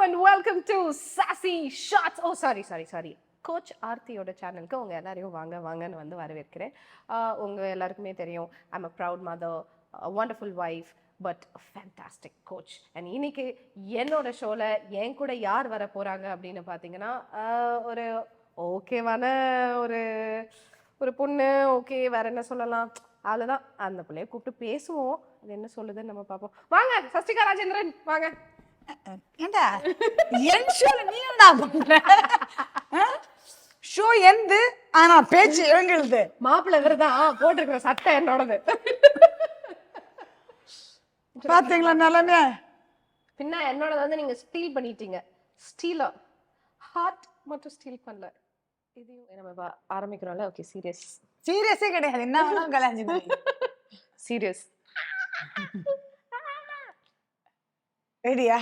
and welcome to Sassy Shots. Oh, sorry. Coach ஆர்த்தியோட சேனலுக்கு உங்க எல்லாரையும் வாங்கன்னு வந்து வரவேற்கிறேன். உங்க எல்லாருக்குமே தெரியும், I'm a proud mother, wonderful wife, but fantastic coach. And இன்னைக்கு என்னோட ஷோல என் கூட யார் வர போறாங்க அப்படின்னு பார்த்தீங்கன்னா, ஒரு ஓகேவான ஒரு ஒரு பொண்ணு. ஓகே, வேற என்ன சொல்லலாம், அவ்வளோதான். அந்த பிள்ளைய கூப்பிட்டு பேசுவோம், அது என்ன சொல்லுதுன்னு நம்ம பார்ப்போம். வாங்க சஸ்திகா, ராஜேந்திரன் வாங்க. ஏண்டா என் ஷோல நீ என்ன பண்ற? ஷோ எந்து ஆனா பேச்சு எங்களுது. மாப்பிள்ளை விரதான் போட்டிருக்கிற சட்டை என்னோடது. பாத்தீங்களா நிலைமை? பின்ன என்னோடது வந்து நீங்க ஸ்டீல் பண்ணிட்டீங்க. ஸ்டீலா ஹார்ட் மட்டும் ஸ்டீல் பண்ணல. இதையும் நம்ம ஆரம்பிக்கிறோம்ல. ஓகே, சீரியஸே கிடையாது. என்ன வேணாலும் கலாஞ்சி சீரியஸ். ரெடியா?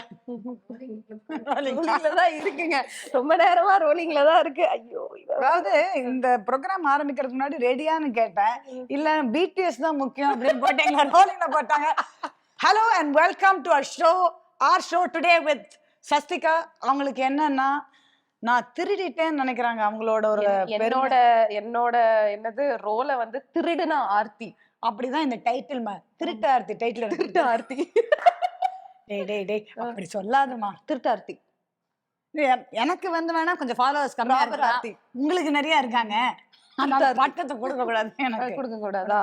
இருக்குங்க, ரொம்ப நேரமா ரோலிங்ல தான் இருக்கு. ஐயோ, அதாவது இந்த ப்ரோக்ராம் ஆரம்பிக்கிறதுக்கு முன்னாடி ரெடியான்னு கேட்டேன். இல்ல பிடிஎஸ் தான் முக்கியம் அப்படின்னு போட்டீங்க, ரோலிங்ல போட்டாங்க. Hello and welcome to our show today with Sasthika. அவங்களுக்கு என்னன்னா, நான் திருடிட்டேன்னு நினைக்கிறாங்க. அவங்களோட ஒரு என்னோட என்னது ரோலை வந்து திருடுனா ஆர்த்தி. அப்படிதான் இந்த டைட்டில் திருட்டு ஆர்த்தி டைட்டில். திருட்டு ஆர்த்தி. டேய் அப்படி சொல்லாதமா. திருட்டார்த்தி. எனக்கு வந்து வேணா கொஞ்சம் ஃபாலோவர்ஸ் கம்மியா இருக்கு. உங்களுக்கு நிறைய இருக்காங்க. அந்த பட்டத்தை கொடுக்க கூடாது. எனக்கு கொடுக்க கூடாதா?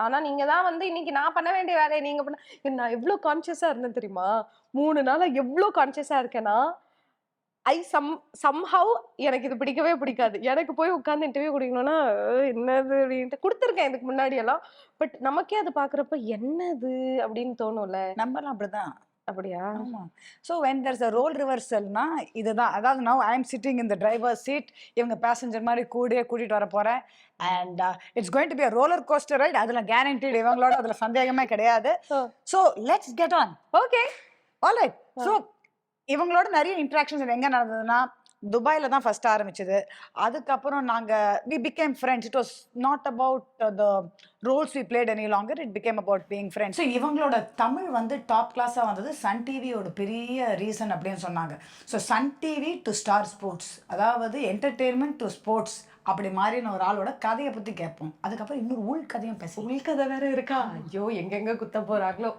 ஆனா நீங்க தான் வந்து இன்னைக்கு நான் பண்ண வேண்டிய வேலையை நீங்க பண்ண. நான் எவ்வளவு கான்சியஸா இருந்தேன் தெரியுமா? 3 நாளா எவ்வளவு கான்சியஸா இருக்கேன்னா, somehow எனக்கு இது பிடிக்கவே பிடிக்காது. எனக்கு போய் உட்கார்ந்து இன்டர்வியூ கொடுக்கணும்னா என்னது அப்படின்ட்டு கொடுத்துருக்கேன் இதுக்கு முன்னாடி எல்லாம். பட் நமக்கே அது பாக்குறப்ப என்னது அப்படின்னு தோணும்ல. நம்மலாம் அப்படிதான். அப்படியா? ஆமா. So when there's a role reversal னா இதுதான். அதாவது now I am sitting in the driver's seat, இவங்க பேசஞ்சர் மாதிரி கூட்டிட்டு வர போறேன். and it's going to be a roller coaster ride. அதுல guaranteed, இவங்களோட அதுல சந்தேகமே கிடையாது. So let's get on. Okay, all right. So இவங்களோட நிறைய இன்ட்ராக்ஷன்ஸ் எங்க நடந்ததுன்னா, துபாயில தான் ஃபர்ஸ்ட் ஆரம்பிச்சது. அதுக்கப்புறம் நாங்க we became friends. It was not about the roles we played any longer. It became about being friends. So இவங்களோட தமிழ் வந்து டாப் கிளாஸா வந்தது சன் டிவியோட பெரிய ரீசன் அப்படின்னு சொன்னாங்க. So Sun TV to Star Sports, அதாவது என்டர்டெயின்மெண்ட் டு ஸ்போர்ட்ஸ், அப்படி மாதிரின்னு ஒரு ஆளோட கதையை பத்தி கேட்போம். அதுக்கப்புறம் இன்னொரு உள்கதையும் பேசுவோம். உள்கதை வேற இருக்கா? ஐயோ, எங்கெங்க குத்த போறாங்களோ.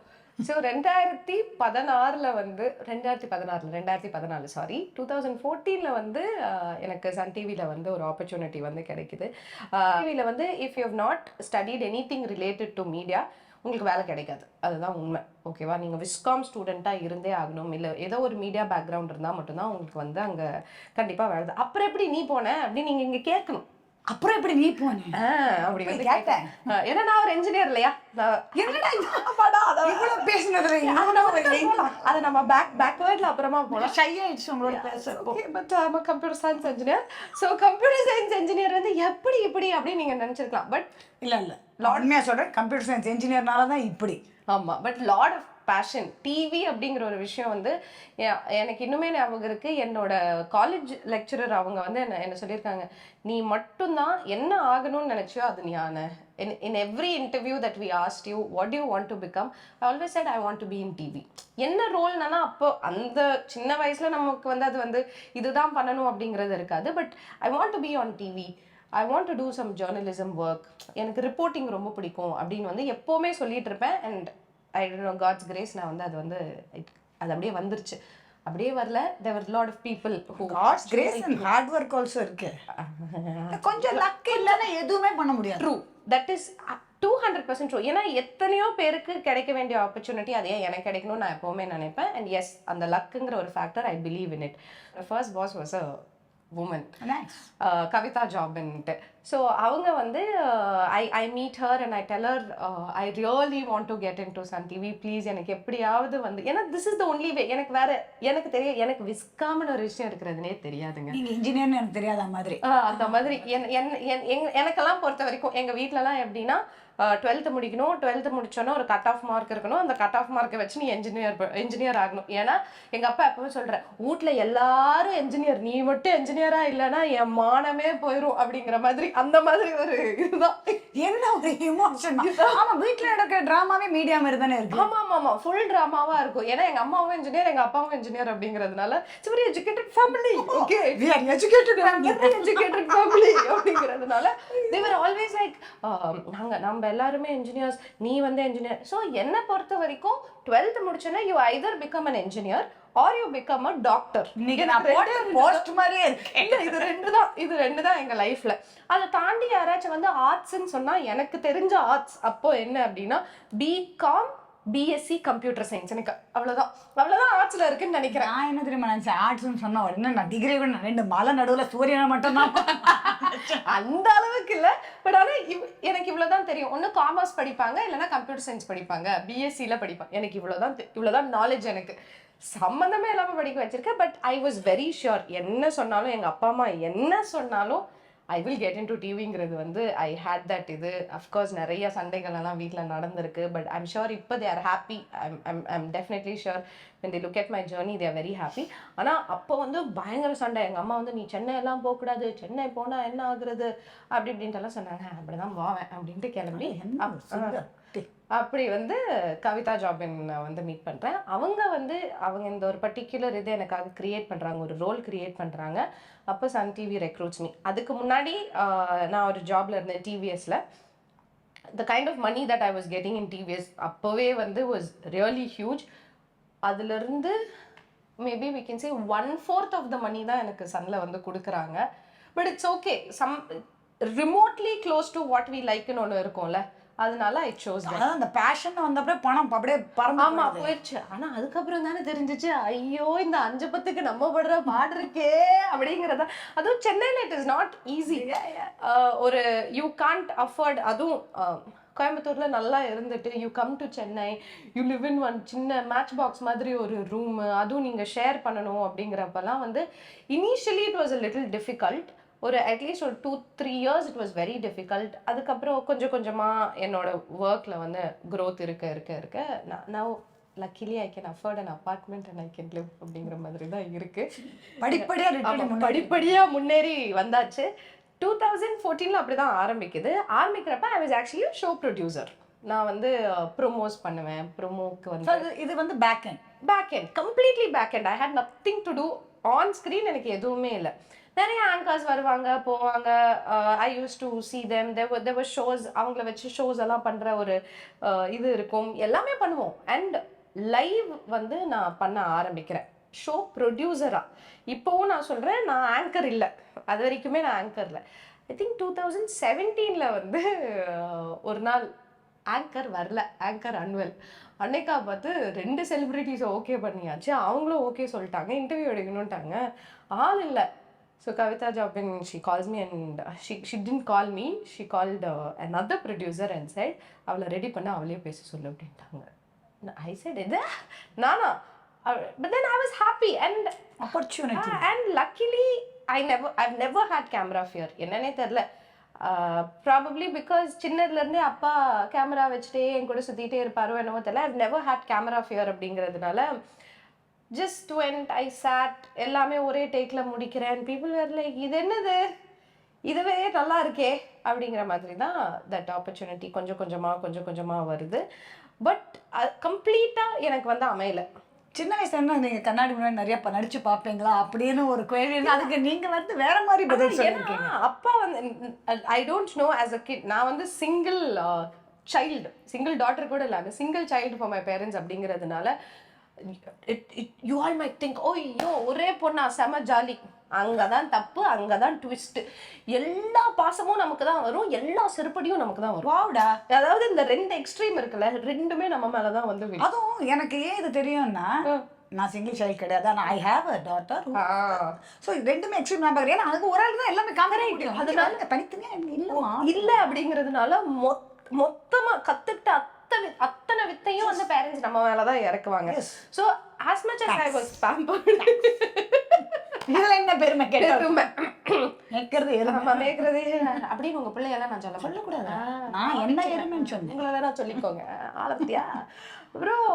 ஸோ 2014 வந்து 2014 வந்து எனக்கு சன் டிவியில் வந்து ஒரு ஆப்பர்ச்சுனிட்டி வந்து கிடைக்குது. டிவியில் வந்து if you have not studied anything related to media, உங்களுக்கு வேலை கிடைக்காது. அதுதான் உண்மை. ஓகேவா? நீங்கள் விஸ்காம் ஸ்டூடெண்ட்டாக இருந்தே ஆகணும், இல்லை ஏதோ ஒரு மீடியா பேக்ரவுண்ட் இருந்தால் மட்டும்தான் உங்களுக்கு வந்து அங்கே கண்டிப்பாக வேலை. அப்புறம் எப்படி நீ போன அப்படின்னு நீங்கள் இங்கே கேட்கணும். அப்புறம் எப்படி நீ போன அப்படி வந்து கேட்டேன். ஏன்னா நான் ஒரு என்ஜினியர் இல்லையா? அதை நம்ம பேக்வேர்ட்ல அப்புறமா போலாம். ஷை ஆயிடுச்சு உங்களோட பேச. But I'm computer science engineer. So computer science engineer வந்து எப்படி இப்படி அப்படின்னு நீங்க நினைச்சிருக்கலாம். பட் இல்ல உண்மையா சொல்றேன், கம்ப்யூட்டர் சயின்ஸ் இன்ஜினியர்னால தான் இப்படி. ஆமா, but lot of passion. TV அப்படிங்கிற ஒரு விஷயம் வந்து எனக்கு இன்னுமே ஞாபகம் இருக்கு. என்னோட காலேஜ் லெக்சரர் அவங்க வந்து என்ன சொல்லியிருக்காங்க, நீ மட்டும்தான் என்ன ஆகணும்னு நினைச்சியோ அது நீ ஆன. In every interview that we asked you what do you want to become, I always said I want to be in TV. என்ன ரோல்னா, அப்போ அந்த சின்ன வயசுல நமக்கு வந்து அது வந்து இதுதான் பண்ணணும் அப்படிங்கிறது இருக்காது. But I want to be on TV, I want to do some journalism work, எனக்கு ரிப்போர்ட்டிங் ரொம்ப பிடிக்கும் அப்படின்னு வந்து எப்போவுமே சொல்லிட்டு இருப்பேன். And I don't know, God's grace, நான் வந்து அது வந்து அது அப்படியே வந்துருச்சு. அப்படியே வரல, there were a lot of people who God's grace and hard work also இருக்கு. கொஞ்சம் லக் இல்லனா எதுவுமே பண்ண முடியாது. True, that is 200% true. ஏன்னா எத்தனையோ பேருக்கு கிடைக்க வேண்டிய ஆப்பர்ச்சுனிட்டி அதே எனக்கு கிடைக்கணும்னு நான் எப்பவுமே நினைப்பேன். அண்ட் எஸ், அந்த லக்குங்கிற ஒரு factor, I believe in it. First boss was a woman, Kavitha ஜாப்ன்ட்டு. ஸோ அவங்க வந்து I meet her and I tell her I really want to get into Sun TV please, எனக்கு எப்படியாவது வந்து, ஏன்னா this is the only way. எனக்கு வேற எனக்கு தெரியும், எனக்கு விஸ்காமன் ஒரு விஷயம் இருக்கிறதுனே தெரியாதுங்க. நீங்க இன்ஜினியர்னு எனக்கு தெரியாத மாதிரி. அந்த மாதிரி எனக்கெல்லாம் பொறுத்த வரைக்கும் எங்கள் வீட்டிலலாம் எப்படின்னா, 12th முடிக்கணும், 12th முடிச்சோன்னா ஒரு கட் ஆஃப் மார்க் இருக்கணும், அந்த கட் ஆஃப் மார்க்கை வச்சு நீ என்ஜினியர் ஆகணும். ஏன்னா எங்கள் அப்பா எப்பவுமே சொல்கிறேன், வீட்டில் எல்லாரும் என்ஜினியர், நீ மட்டும் என்ஜினியராக இல்லைன்னா என் மானமே போயிடும் அப்படிங்கிற மாதிரி. அந்த மாதிரி ஒரு இதுதான். என்ன ஒரு எமோஷன். ஆமா, வீட்ல நடக்கிற டிராமாவே மீடியா மாதிரி தானே இருக்கு. ஆமா ஃபுல் டிராமாவா இருக்கும். ஏன்னா எங்க அம்மாவும் இன்ஜினியர், எங்க அப்பாவும் இன்ஜினியர் அப்படிங்கிறதுனால it's very educated family. Okay, we are educated family. Educated family அப்படிங்கிறதுனால they were always like நம்ம எல்லாருமே இன்ஜினியர்ஸ், நீ வந்து இன்ஜினியர். ஸோ என்னை பொறுத்த வரைக்கும் 12th முடிச்சோன்னா you either become an engineer or you become a doctor. Post மாதிரியே இருக்கு. இது ரெண்டு தான் எங்க லைஃப்ல. அதை தாண்டி யாராச்சும் வந்து ஆர்ட்ஸ்ன்னு சொன்னா, எனக்கு தெரிஞ்ச ஆர்ட்ஸ் அப்போ என்ன அப்படின்னா பிகாம் பிஎஸ்சி கம்ப்யூட்டர் சயின்ஸ். எனக்கு அவ்வளவுதான் ஆர்ட்ஸ்ல இருக்குன்னு நினைக்கிறேன். நான் என்ன தெரியுமா நினைச்சேன், ஆர்ட்ஸ்ன்னு சொன்னா உடனே நான் டிகிரி கூட 2 மலை நடுவுல சூரியனை மட்டும் தான். அந்த அளவுக்கு இல்ல, பட் ஆனா எனக்கு இவ்வளவுதான் தெரியும். ஒண்ணு காமர்ஸ் படிப்பாங்க, இல்லைன்னா கம்ப்யூட்டர் சயின்ஸ் படிப்பாங்க, பிஎஸ்சில படிப்பாங்க. எனக்கு இவ்வளவுதான் நாலேஜ். எனக்கு சம்பந்தமே இல்லாம படிக்க வச்சிருக்கேன். But I was very sure, என்ன சொன்னாலும் எங்க அப்பா அம்மா என்ன சொன்னாலும் I will get into டிவிங்கிறது வந்து ஐ ஹேட் தட். இது அஃப்கோர்ஸ் நிறைய சண்டைகள் எல்லாம் வீட்டில் நடந்திருக்கு. பட் ஐம் ஷுர் இப்போ they are happy. I'm definitely sure when they look at my journey they are very happy. ஆனால் அப்போ வந்து பயங்கர சண்டை. எங்கள் அம்மா வந்து நீ சென்னை எல்லாம் போகக்கூடாது, சென்னை போனால் என்ன ஆகுறது அப்படி இப்படின்ட்டுலாம் சொன்னாங்க. அப்படிதான் போவேன் அப்படின்ட்டு கிளம்பி அப்படி வந்து கவிதா ஜாபின் வந்து மீட் பண்ணுறேன். அவங்க இந்த ஒரு பர்டிகுலர் இது எனக்காக கிரியேட் பண்ணுறாங்க, ஒரு ரோல் கிரியேட் பண்ணுறாங்க. அப்போ சன் டிவி ரெக்ரூட்ஸ் மீ. அதுக்கு முன்னாடி நான் ஒரு ஜாப்ல இருந்தேன் டிவிஎஸ்ல. the kind of money that I was getting in TVS அப்போவே வந்து was really huge. அதிலிருந்து maybe we can say 1/4 of the money தான் எனக்கு சன்ல வந்து கொடுக்குறாங்க. But it's okay, some remotely close to what we லைக்னு ஒன்று இருக்கும்ல, அதனால ஐ சோஸ் தட். அந்த பேஷன் வந்தப்பறம் பணம் அப்படியே ஆமா போயிடுச்சு. ஆனா அதுக்கப்புறம் தானே தெரிஞ்சிச்சு, ஐயோ இந்த 5-10க்கு நம்ம படுற பாடு இருக்கே அப்படிங்கிறத. அதுவும் சென்னையில் இட் இஸ் நாட் ஈஸி. ஒரு யூ கான்ட் அஃபோர்ட். அதுவும் கோயம்புத்தூர்ல நல்லா இருந்துட்டு you come to Chennai, you live in one சின்ன மேட்ச் பாக்ஸ் மாதிரி ஒரு ரூம், அதுவும் நீங்க ஷேர் பண்ணணும் அப்படிங்கிறப்பெல்லாம் வந்து initially it was a little difficult. ஒரு அட்லீஸ்ட் ஒரு 2-3 years it was very difficult. அதுக்கப்புறம் கொஞ்சம் கொஞ்சமாக என்னோட ஒர்க்கில் வந்து க்ரோத் இருக்க நான் luckily I can afford an apartment and I can live அப்படிங்கிற மாதிரி தான் இருக்குது. படிப்படியாக முன்னேறி வந்தாச்சு. 2014 அப்படி தான் ஆரம்பிக்கிறப்ப I was actually show producer. நான் வந்து ப்ரொமோஸ் பண்ணுவேன். ப்ரொமோக்கு வந்து இது வந்து back end completely back end. I had nothing to do on screen. எனக்கு எதுவுமே இல்லை. நிறைய ஆங்கர்ஸ் வருவாங்க போவாங்க. I use to see them. there were shows, அவங்கள வச்சு ஷோஸ் எல்லாம் பண்ணுற ஒரு இது இருக்கும், எல்லாமே பண்ணுவோம். அண்ட் லைவ் வந்து நான் பண்ண ஆரம்பிக்கிறேன் ஷோ ப்ரொடியூசராக. இப்போவும் நான் சொல்கிறேன், நான் ஆங்கர் இல்லை, அது வரைக்குமே நான் ஆங்கர் இல்லை. ஐ திங்க் 2017 வந்து ஒரு நாள் ஆங்கர் வரல, ஆங்கர் அன்வெல். அன்னைக்கா பார்த்து 2 செலிப்ரிட்டிஸை ஓகே பண்ணியாச்சு. அவங்களும் ஓகே சொல்லிட்டாங்க, இன்டர்வியூ எடுக்கணுன்ட்டாங்க, ஆள் இல்லை. So Kavita Jobin, she calls me and she didn't call me, she called another producer and said avla ready panna avale pesa sollu அப்படிட்டாங்க. I said இது நானா, but then I was happy and opportunity and luckily I've never had camera fear. என்னன்னே தெரியல. Probably because சின்னதுல இருந்தே அப்பா camera வச்சுட்டே என் கூட சுத்திட்டே இருப்பாரோ என்னவோ தெரியல. I've never had camera fear அப்படிங்கிறதுனால just went, I sat, எல்லாமே ஒரே டேக்ல முடிக்கிறேன். people were like, இது என்னது, இதுவே நல்லா இருக்கே அப்படிங்கிற மாதிரி தான் தட் ஆப்பர்ச்சுனிட்டி கொஞ்சம் கொஞ்சமா வருது. பட் கம்ப்ளீட்டா எனக்கு வந்து அமையல. சின்ன வயசுல இருந்தா நீங்க கண்ணாடி முன்னாடி நிறைய நடிச்சு பாப்பீங்களா அப்படின்னு ஒரு கேள்வி. அதுக்கு நீங்க வந்து வேற மாதிரி பதில் சொல்லிருக்கீங்க. அப்பா வந்து ஐ don't no, as a kid நான் வந்து சிங்கிள் டாட்டர் கூட இல்லை, single child for my parents அப்படிங்கிறதுனால you all might think, oh ஐயோ ஒரே பொண்ணா செம ஜாலி, அங்கதான் தப்பு, அங்கதான் ட்விஸ்ட், எல்லா பாசமும் நமக்கு தான் வரும், எல்லா செருப்படியும் நமக்கு தான் வரும். வாவ்டா, அதாவது இந்த 2 எக்ஸ்ட்ரீம் இருக்குல்ல, ரெண்டுமே நம்ம மேலதான் வந்து விழும். அதுவும் எனக்கு ஏன் இது தெரியும்னா, நான் சிங்கிள் சைல்டு கிடையாது, ஆனால் I have a daughter. So ரெண்டுமே எக்ஸ்ட்ரீம் நான் பார்க்குறேன். ஏன்னா அதுக்கு ஒரு ஆள் தான் எல்லாமே காமிக்க முடியும், அதனால தனித்தனியாக இல்லை அப்படிங்கிறதுனால மொத்தமா கத்துக்கிட்ட அத்தனை வித்தையும் வந்து பேரண்ட்ஸ் நம்ம மேலதான் இறக்குவாங்க. So as much as I was pampered, இதுல என்ன பெருமை கேக்குறது அப்படின்னு உங்க பிள்ளையெல்லாம் நான் சொல்லக்கூடாது. நான் என்ன எருமைன்னு சொன்னேன், உங்களை வேணா சொல்லிக்கோங்க. ஆலத்தியா அப்புறம்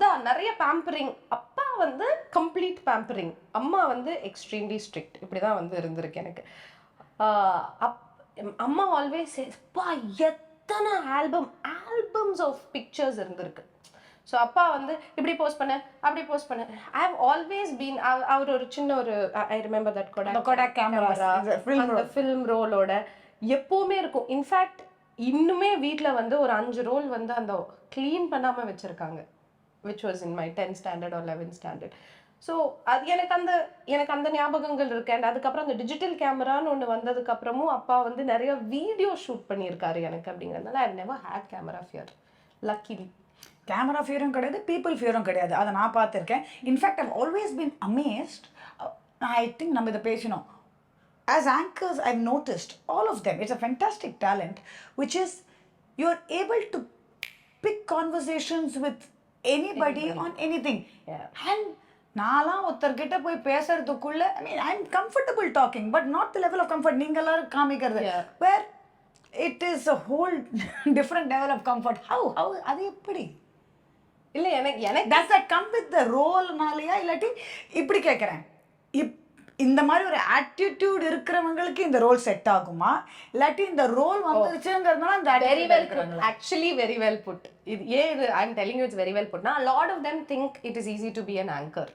தான் நிறைய பேம்பரிங். அப்பா வந்து கம்ப்ளீட் பேம்பரிங், அம்மா வந்து எக்ஸ்ட்ரீம்லி ஸ்ட்ரிக்ட். இப்படிதான் வந்து இருந்திருக்கு எனக்கு. அம்மா ஆல்வேஸ் பா எத்தனை ஆல்பம்ஸ் ஆஃப் பிக்சர்ஸ் இருந்திருக்கு. ஸோ அப்பா வந்து இப்படி போஸ்ட் பண்ண அப்படி போஸ்ட் பண்ண. ஐ ஹவ் ஆல்வேஸ் பீன், அவர் ஒரு சின்ன ஒரு I remember that Kodak camera அந்த ஃபில்ம் ரோலோட எப்பவுமே இருக்கும். இன்ஃபேக்ட் இன்னுமே வீட்டில் வந்து ஒரு 5 ரோல் வந்து அந்த க்ளீன் பண்ணாமல் வச்சுருக்காங்க, which was in my 10th standard or 11th standard. So அது எனக்கு அந்த ஞாபகங்கள் இருக்கு. அண்ட் அதுக்கப்புறம் அந்த டிஜிட்டல் கேமரான்னு ஒன்று வந்ததுக்கு அப்புறமும் அப்பா வந்து நிறைய வீடியோ ஷூட் பண்ணியிருக்காரு எனக்கு. அப்படிங்கிறதுனால I never had camera fear, luckily. Camera ஃபியரும் கிடையாது, பீப்புள் ஃபியரும் கிடையாது. அதை நான் பார்த்துருக்கேன். In fact I've always been amazed. I think நம்ம இதை பேசணும். As anchors, I've noticed all of them. It's a fantastic talent, which is you're able to pick conversations with anybody on anything. Yeah. And நான்லாம் ஒருத்தர்கிட்ட போய் பேசுறதுக்குள்ள I mean I am comfortable talking, but not the level of comfort நீங்க எல்லாரும் காமிக்கிறது. Where it is a whole different level of comfort. How அது எப்படி? இல்ல எனக்கு does that come with the ரோல்னாலயா, இல்லாட்டி இப்படி கேட்குறேன், இந்த மாதிரி ஒரு ஆட்டிடியூட் இருக்கிறவங்களுக்கு இந்த ரோல் செட் ஆகுமா, இல்லாட்டி இந்த ரோல் வந்துருச்சுங்கிறதுனால இந்த very well put, actually very well put. இது I am telling you it's very well put. நான் lot of them think it is easy to be an anchor.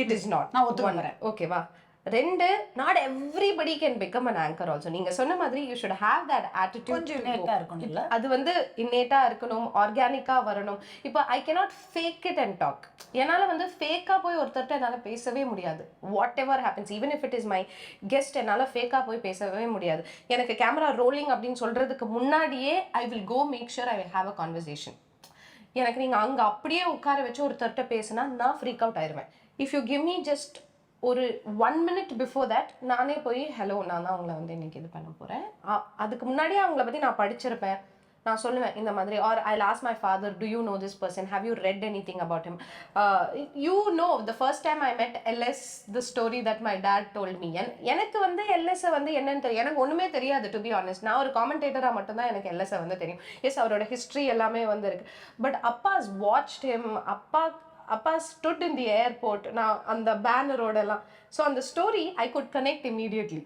It is not. நான் ஒத்துக்கிறேன். ஓகேவா? 2, not everybody can become an anchor also. நீங்க சொன்ன மாதிரி you should have that attitude. கொஞ்சம் innate-ஆ இருக்கணும் இல்ல? அது வந்து innate-ஆ இருக்கணும், ஆர்கானிக்கா வரணும். இப்போ I cannot fake it and talk. என்னால வந்து ஃபேக்கா போய் ஒருத்தர்ட்ட என்னால பேசவே முடியாது. whatever happens, even if it is my guest, என்னால ஃபேக்கா போய் பேசவே முடியாது. எனக்கு கேமரா ரோலிங் அப்படின்னு சொல்றதுக்கு முன்னாடியே I will go make sure I will have a conversation. எனக்கு நீங்க அங்க அப்படியே உட்கார வச்சு ஒருத்தர்ட்ட பேசினா நான் ஃப்ரீக் அவுட் ஆயிருவேன். if you give me just ஒரு 1 minute பிஃபோர் தட் நானே போய் ஹலோ நான் தான் அவங்கள வந்து இன்னைக்கு இது பண்ண போகிறேன், அதுக்கு முன்னாடியே அவங்கள பற்றி நான் படிச்சிருப்பேன், நான் சொல்லுவேன் இந்த மாதிரி. Or I lost my father, do you know this person, have you read anything about him? You know the first time I met L S the story that my dad told me. எனக்கு வந்து எல்எஸ்ஸை வந்து என்னன்னு தெரியும், எனக்கு ஒன்றுமே தெரியாது to be honest. நான் ஒரு காமெண்டேட்டராக மட்டும்தான் எனக்கு எல்எஸ்ஸை வந்து தெரியும். எஸ், அவரோட ஹிஸ்ட்ரி எல்லாமே வந்து இருக்கு. பட் அப்பாஸ் வாட்ச்ட் ஹிம். அப்பா stood in the airport, நான் அந்த பேனரோடலாம். ஸோ அந்த story I could connect immediately.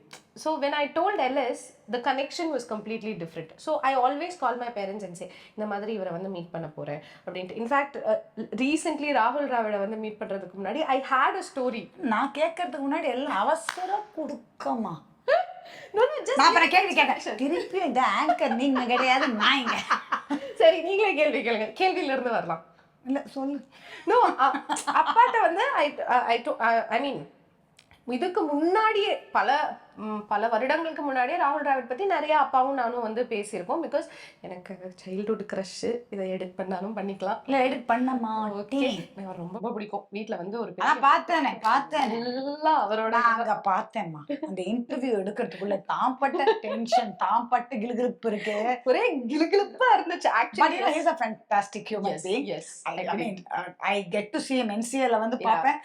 So when I told LS the connection was completely different. So I always call my parents and say இந்த மாதிரி இவரை வந்து மீட் பண்ண போகிறேன் அப்படின்ட்டு. இன்ஃபேக்ட் ரீசென்ட்லி ராகுல் டிராவிடை வந்து மீட் பண்ணுறதுக்கு முன்னாடி ஐ ஹேட் அ ஸ்டோரி. நான் கேட்கறதுக்கு முன்னாடி எல்லாம் அவசரம் கொடுக்கமா நான் கேள்வி கேட்டேன். திருப்பியும் இந்த ஆங்கர் நீங்க கிடையாது, நான் இங்க. சரி, நீங்களே கேள்வி கேளுங்க, கேள்வியில இருந்து வரலாம். இல்ல சொல்லு. நோ, அப்பாட்ட வந்து ஐ மீன் இதுக்கு முன்னாடியே பல வருடங்களுக்கு முன்னாடியே ராகுல் டிராவிட் பத்தி நிறைய அப்பாவும் நானும் வந்து பேசியிருக்கோம். பிகாஸ் எனக்கு சைல்ட்ஹுட் க்ரஷ், இதை எடிட் பண்ணாலும் பண்ணிக்கலாம். இல்ல எடிட் பண்ணமா எனக்கு ரொம்ப பிடிக்கும். வீட்டுல வந்து ஒரு பார்த்தேன் எல்லாம் அவரோட அங்க பார்த்தேன்மா. அந்த இன்டர்வியூ எடுக்கிறதுக்குள்ள தாம்பட்ட டென்ஷன், தாம்பட்ட கிளுகிளுப்பு இருக்கு, ஒரே கிளுகிளுப்பா இருந்துச்சு. Actually he is a fantastic human being. Yes, I mean I get to see him. NCL வந்து பாப்பேன்,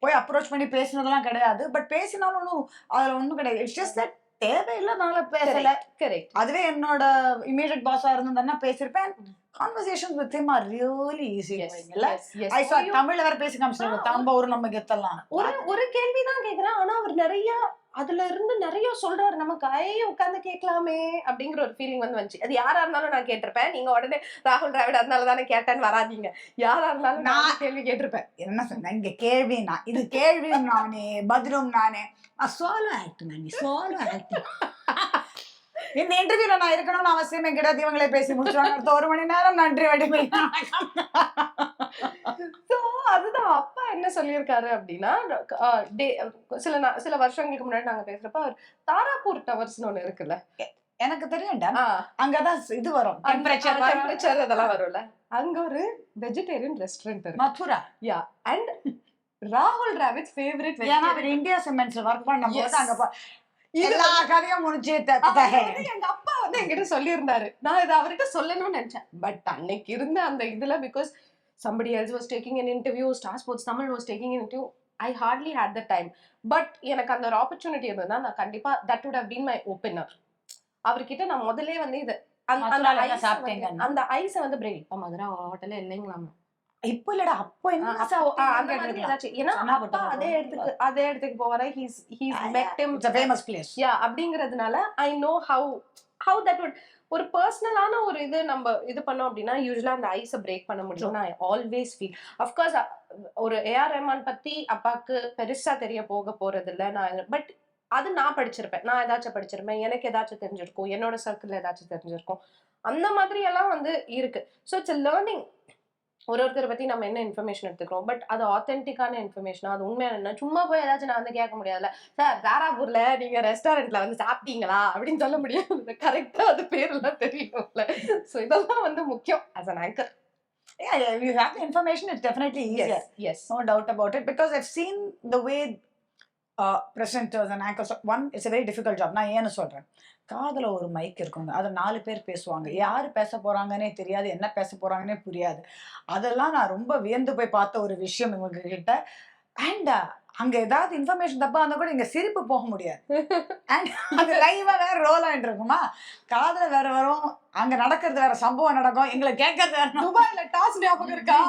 போய் அப்ரோச் பண்ணி பேசினதெல்லாம் கிடையாது. பட் பேசினாலும் அதுல ஒண்ணும் கிடையாது. இட்ஸ் ஜஸ்ட் தட் தேவையில்லாதனால பேசல. கரெக்ட். அதுவே என்னோட இமீடியட் பாஸா இருந்தா பேசிருப்பேன். Conversations with him are really easy. I saw தமிழ்ல வேற பேசி காமிச்சாங்க, தாம்ப ஒரு நம்ம கெத்தலாம். ஒரு கேள்விதான் கேக்குறேன், ஆனா அவர் நிறைய அதுல இருந்து நிறைய சொல்றாரு நமக்கு. உட்கார்ந்து கேட்கலாமே அப்படிங்கிற ஒரு ஃபீலிங் வந்து வந்துச்சு. அது யாரா இருந்தாலும் நான் கேட்டிருப்பேன். நீங்க உடனே ராகுல் டிராவிட் அதனால தானே கேட்டேன்னு வராதீங்க. யாரா இருந்தாலும் நான் கேள்வி கேட்டிருப்பேன். என்ன சொன்னேன் இங்க கேள்வி? நான் இது கேள்வியும் நானே, பதிலும் நானே. சோலோ ஆக்டிங், நீ சோலோ ஆக்டிங். இந்த இன்டர்வியூல நான் இருக்கணும்னு அவசியமே கிடையாது. இவங்களே பேசி முடிச்சுவாங்க. அடுத்த 1 மணி நேரம் நன்றி வடிமை. அதுதான் அப்பா என்ன சொல்லியிருக்காரு அப்படின்னா, சில வருஷங்களுக்கு முன்னாடி நாங்க பேசுறப்ப அவர் தாராப்பூர் டவர்ஸ்னு ஒண்ணு இருக்குல்ல, எனக்கு தெரியும்டா, அங்கதான் இது வரும், டெம்பரேச்சர் அதெல்லாம் வரும்ல, அங்க ஒரு வெஜிடேரியன் ரெஸ்டாரண்ட் இருக்கு, மதுரா. யா, அண்ட் ராகுல் டிராவிட் ஃபேவரட். ஏன்னா அவர் இந்தியா சிமெண்ட்ஸ்ல ஒர்க் பண்ணும்போது அங்க எல்லா கதையும் முடிச்சு எங்க அப்பா வந்து என்கிட்ட சொல்லியிருந்தாரு. நான் இதை அவர்கிட்ட சொல்லணும்னு நினைச்சேன். பட் அன்னைக்கு இருந்த அந்த இதுல, because somebody else was taking an interview, Star Sports Tamil was taking an interview, I hardly had the time. But எனக்கு அந்த ஒரு ஆப்பர்ச்சுனிட்டி இருந்ததுன்னா நான் கண்டிப்பா that would have been my opener. அவர்கிட்ட நான் முதல்ல வந்து இது அந்த ஐஸை வந்து பிரேக் மதுரா ஹோட்டல்ல இல்லைங்களாம இப்போ இல்லடா, அப்போ என்ன அந்த சாப்பிட்டீங்கன்னு மாதிரி கேட்டிருக்கலாம். ஏதாச்சும். ஏன்னா சன்னா அப்பா போட்டு அதே இடத்துக்கு போவாரு. he's met him. It's a famous place. அப்படிங்கிறதுனால I know how that would ஒரு பர்சனலான ஒரு இது நம்ம இது பண்ணோம் அப்படின்னா யூஸ்வலா அந்த ஐஸை பிரேக் பண்ண முடியும். நான் ஆல்வேஸ் ஃபீல் அஃப்கோர்ஸ் ஒரு ஏஆர் ரஹ்மான் பத்தி அப்பாக்கு பெருசா தெரிய போறது இல்ல. பட் அது நான் படிச்சிருப்பேன், நான் ஏதாச்சும் படிச்சிருப்பேன், எனக்கு ஏதாச்சும் தெரிஞ்சிருக்கும், என்னோட சர்க்கிள் ஏதாச்சும் தெரிஞ்சிருக்கும். அந்த மாதிரி எல்லாம் வந்து இருக்கு. So it's learning. ஒருத்தரை பத்தி நம்ம என்ன இன்ஃபர்மேஷன் எடுத்துக்கிறோம், பட் அது ஆத்தென்டிக்கான இன்ஃபர்மேஷனா, அது உண்மையான என்ன, சும்மா போய் ஏதாச்சும் நான் வந்து கேட்க முடியாதுல்ல. சார் தாராபூர்ல நீங்க ரெஸ்டாரண்ட்ல வந்து சாப்பிட்டீங்களா அப்படின்னு சொல்ல முடியாது. கரெக்டா அது பேரெல்லாம் தெரியணும்ல. ஸோ இதெல்லாம் வந்து முக்கியம் as an anchor. Yeah, you have the information, it's definitely easier. Yes. No doubt about it. Because I've seen the way presenters and anchors, one, it's a very difficult job. நான் ஏன்னு சொல்றேன், காதுல ஒரு mic இருக்குங்க, அதை 4 பேர் பேசுவாங்க, யாரு பேச போறாங்கன்னே தெரியாது, என்ன பேச போறாங்கன்னே புரியாது. அதெல்லாம் நான் ரொம்ப வியந்து போய் பார்த்த ஒரு விஷயம் இவங்க கிட்ட. அண்ட் அங்க ஏதாவது இன்ஃபர்மேஷன் தப்பா இருந்தா கூட இங்க சிரிப்பு போக முடியாது. அண்ட் அது லைவா வேற ரோல் ஆயிட்டு இருக்குமா, காதுல வேற வரும், அங்க நடக்கிறது வேற சம்பவம் நடக்கும், எங்களை கேட்கறது வேற. துபாய்ல டாஸ் ஞாபகம் இருக்கா?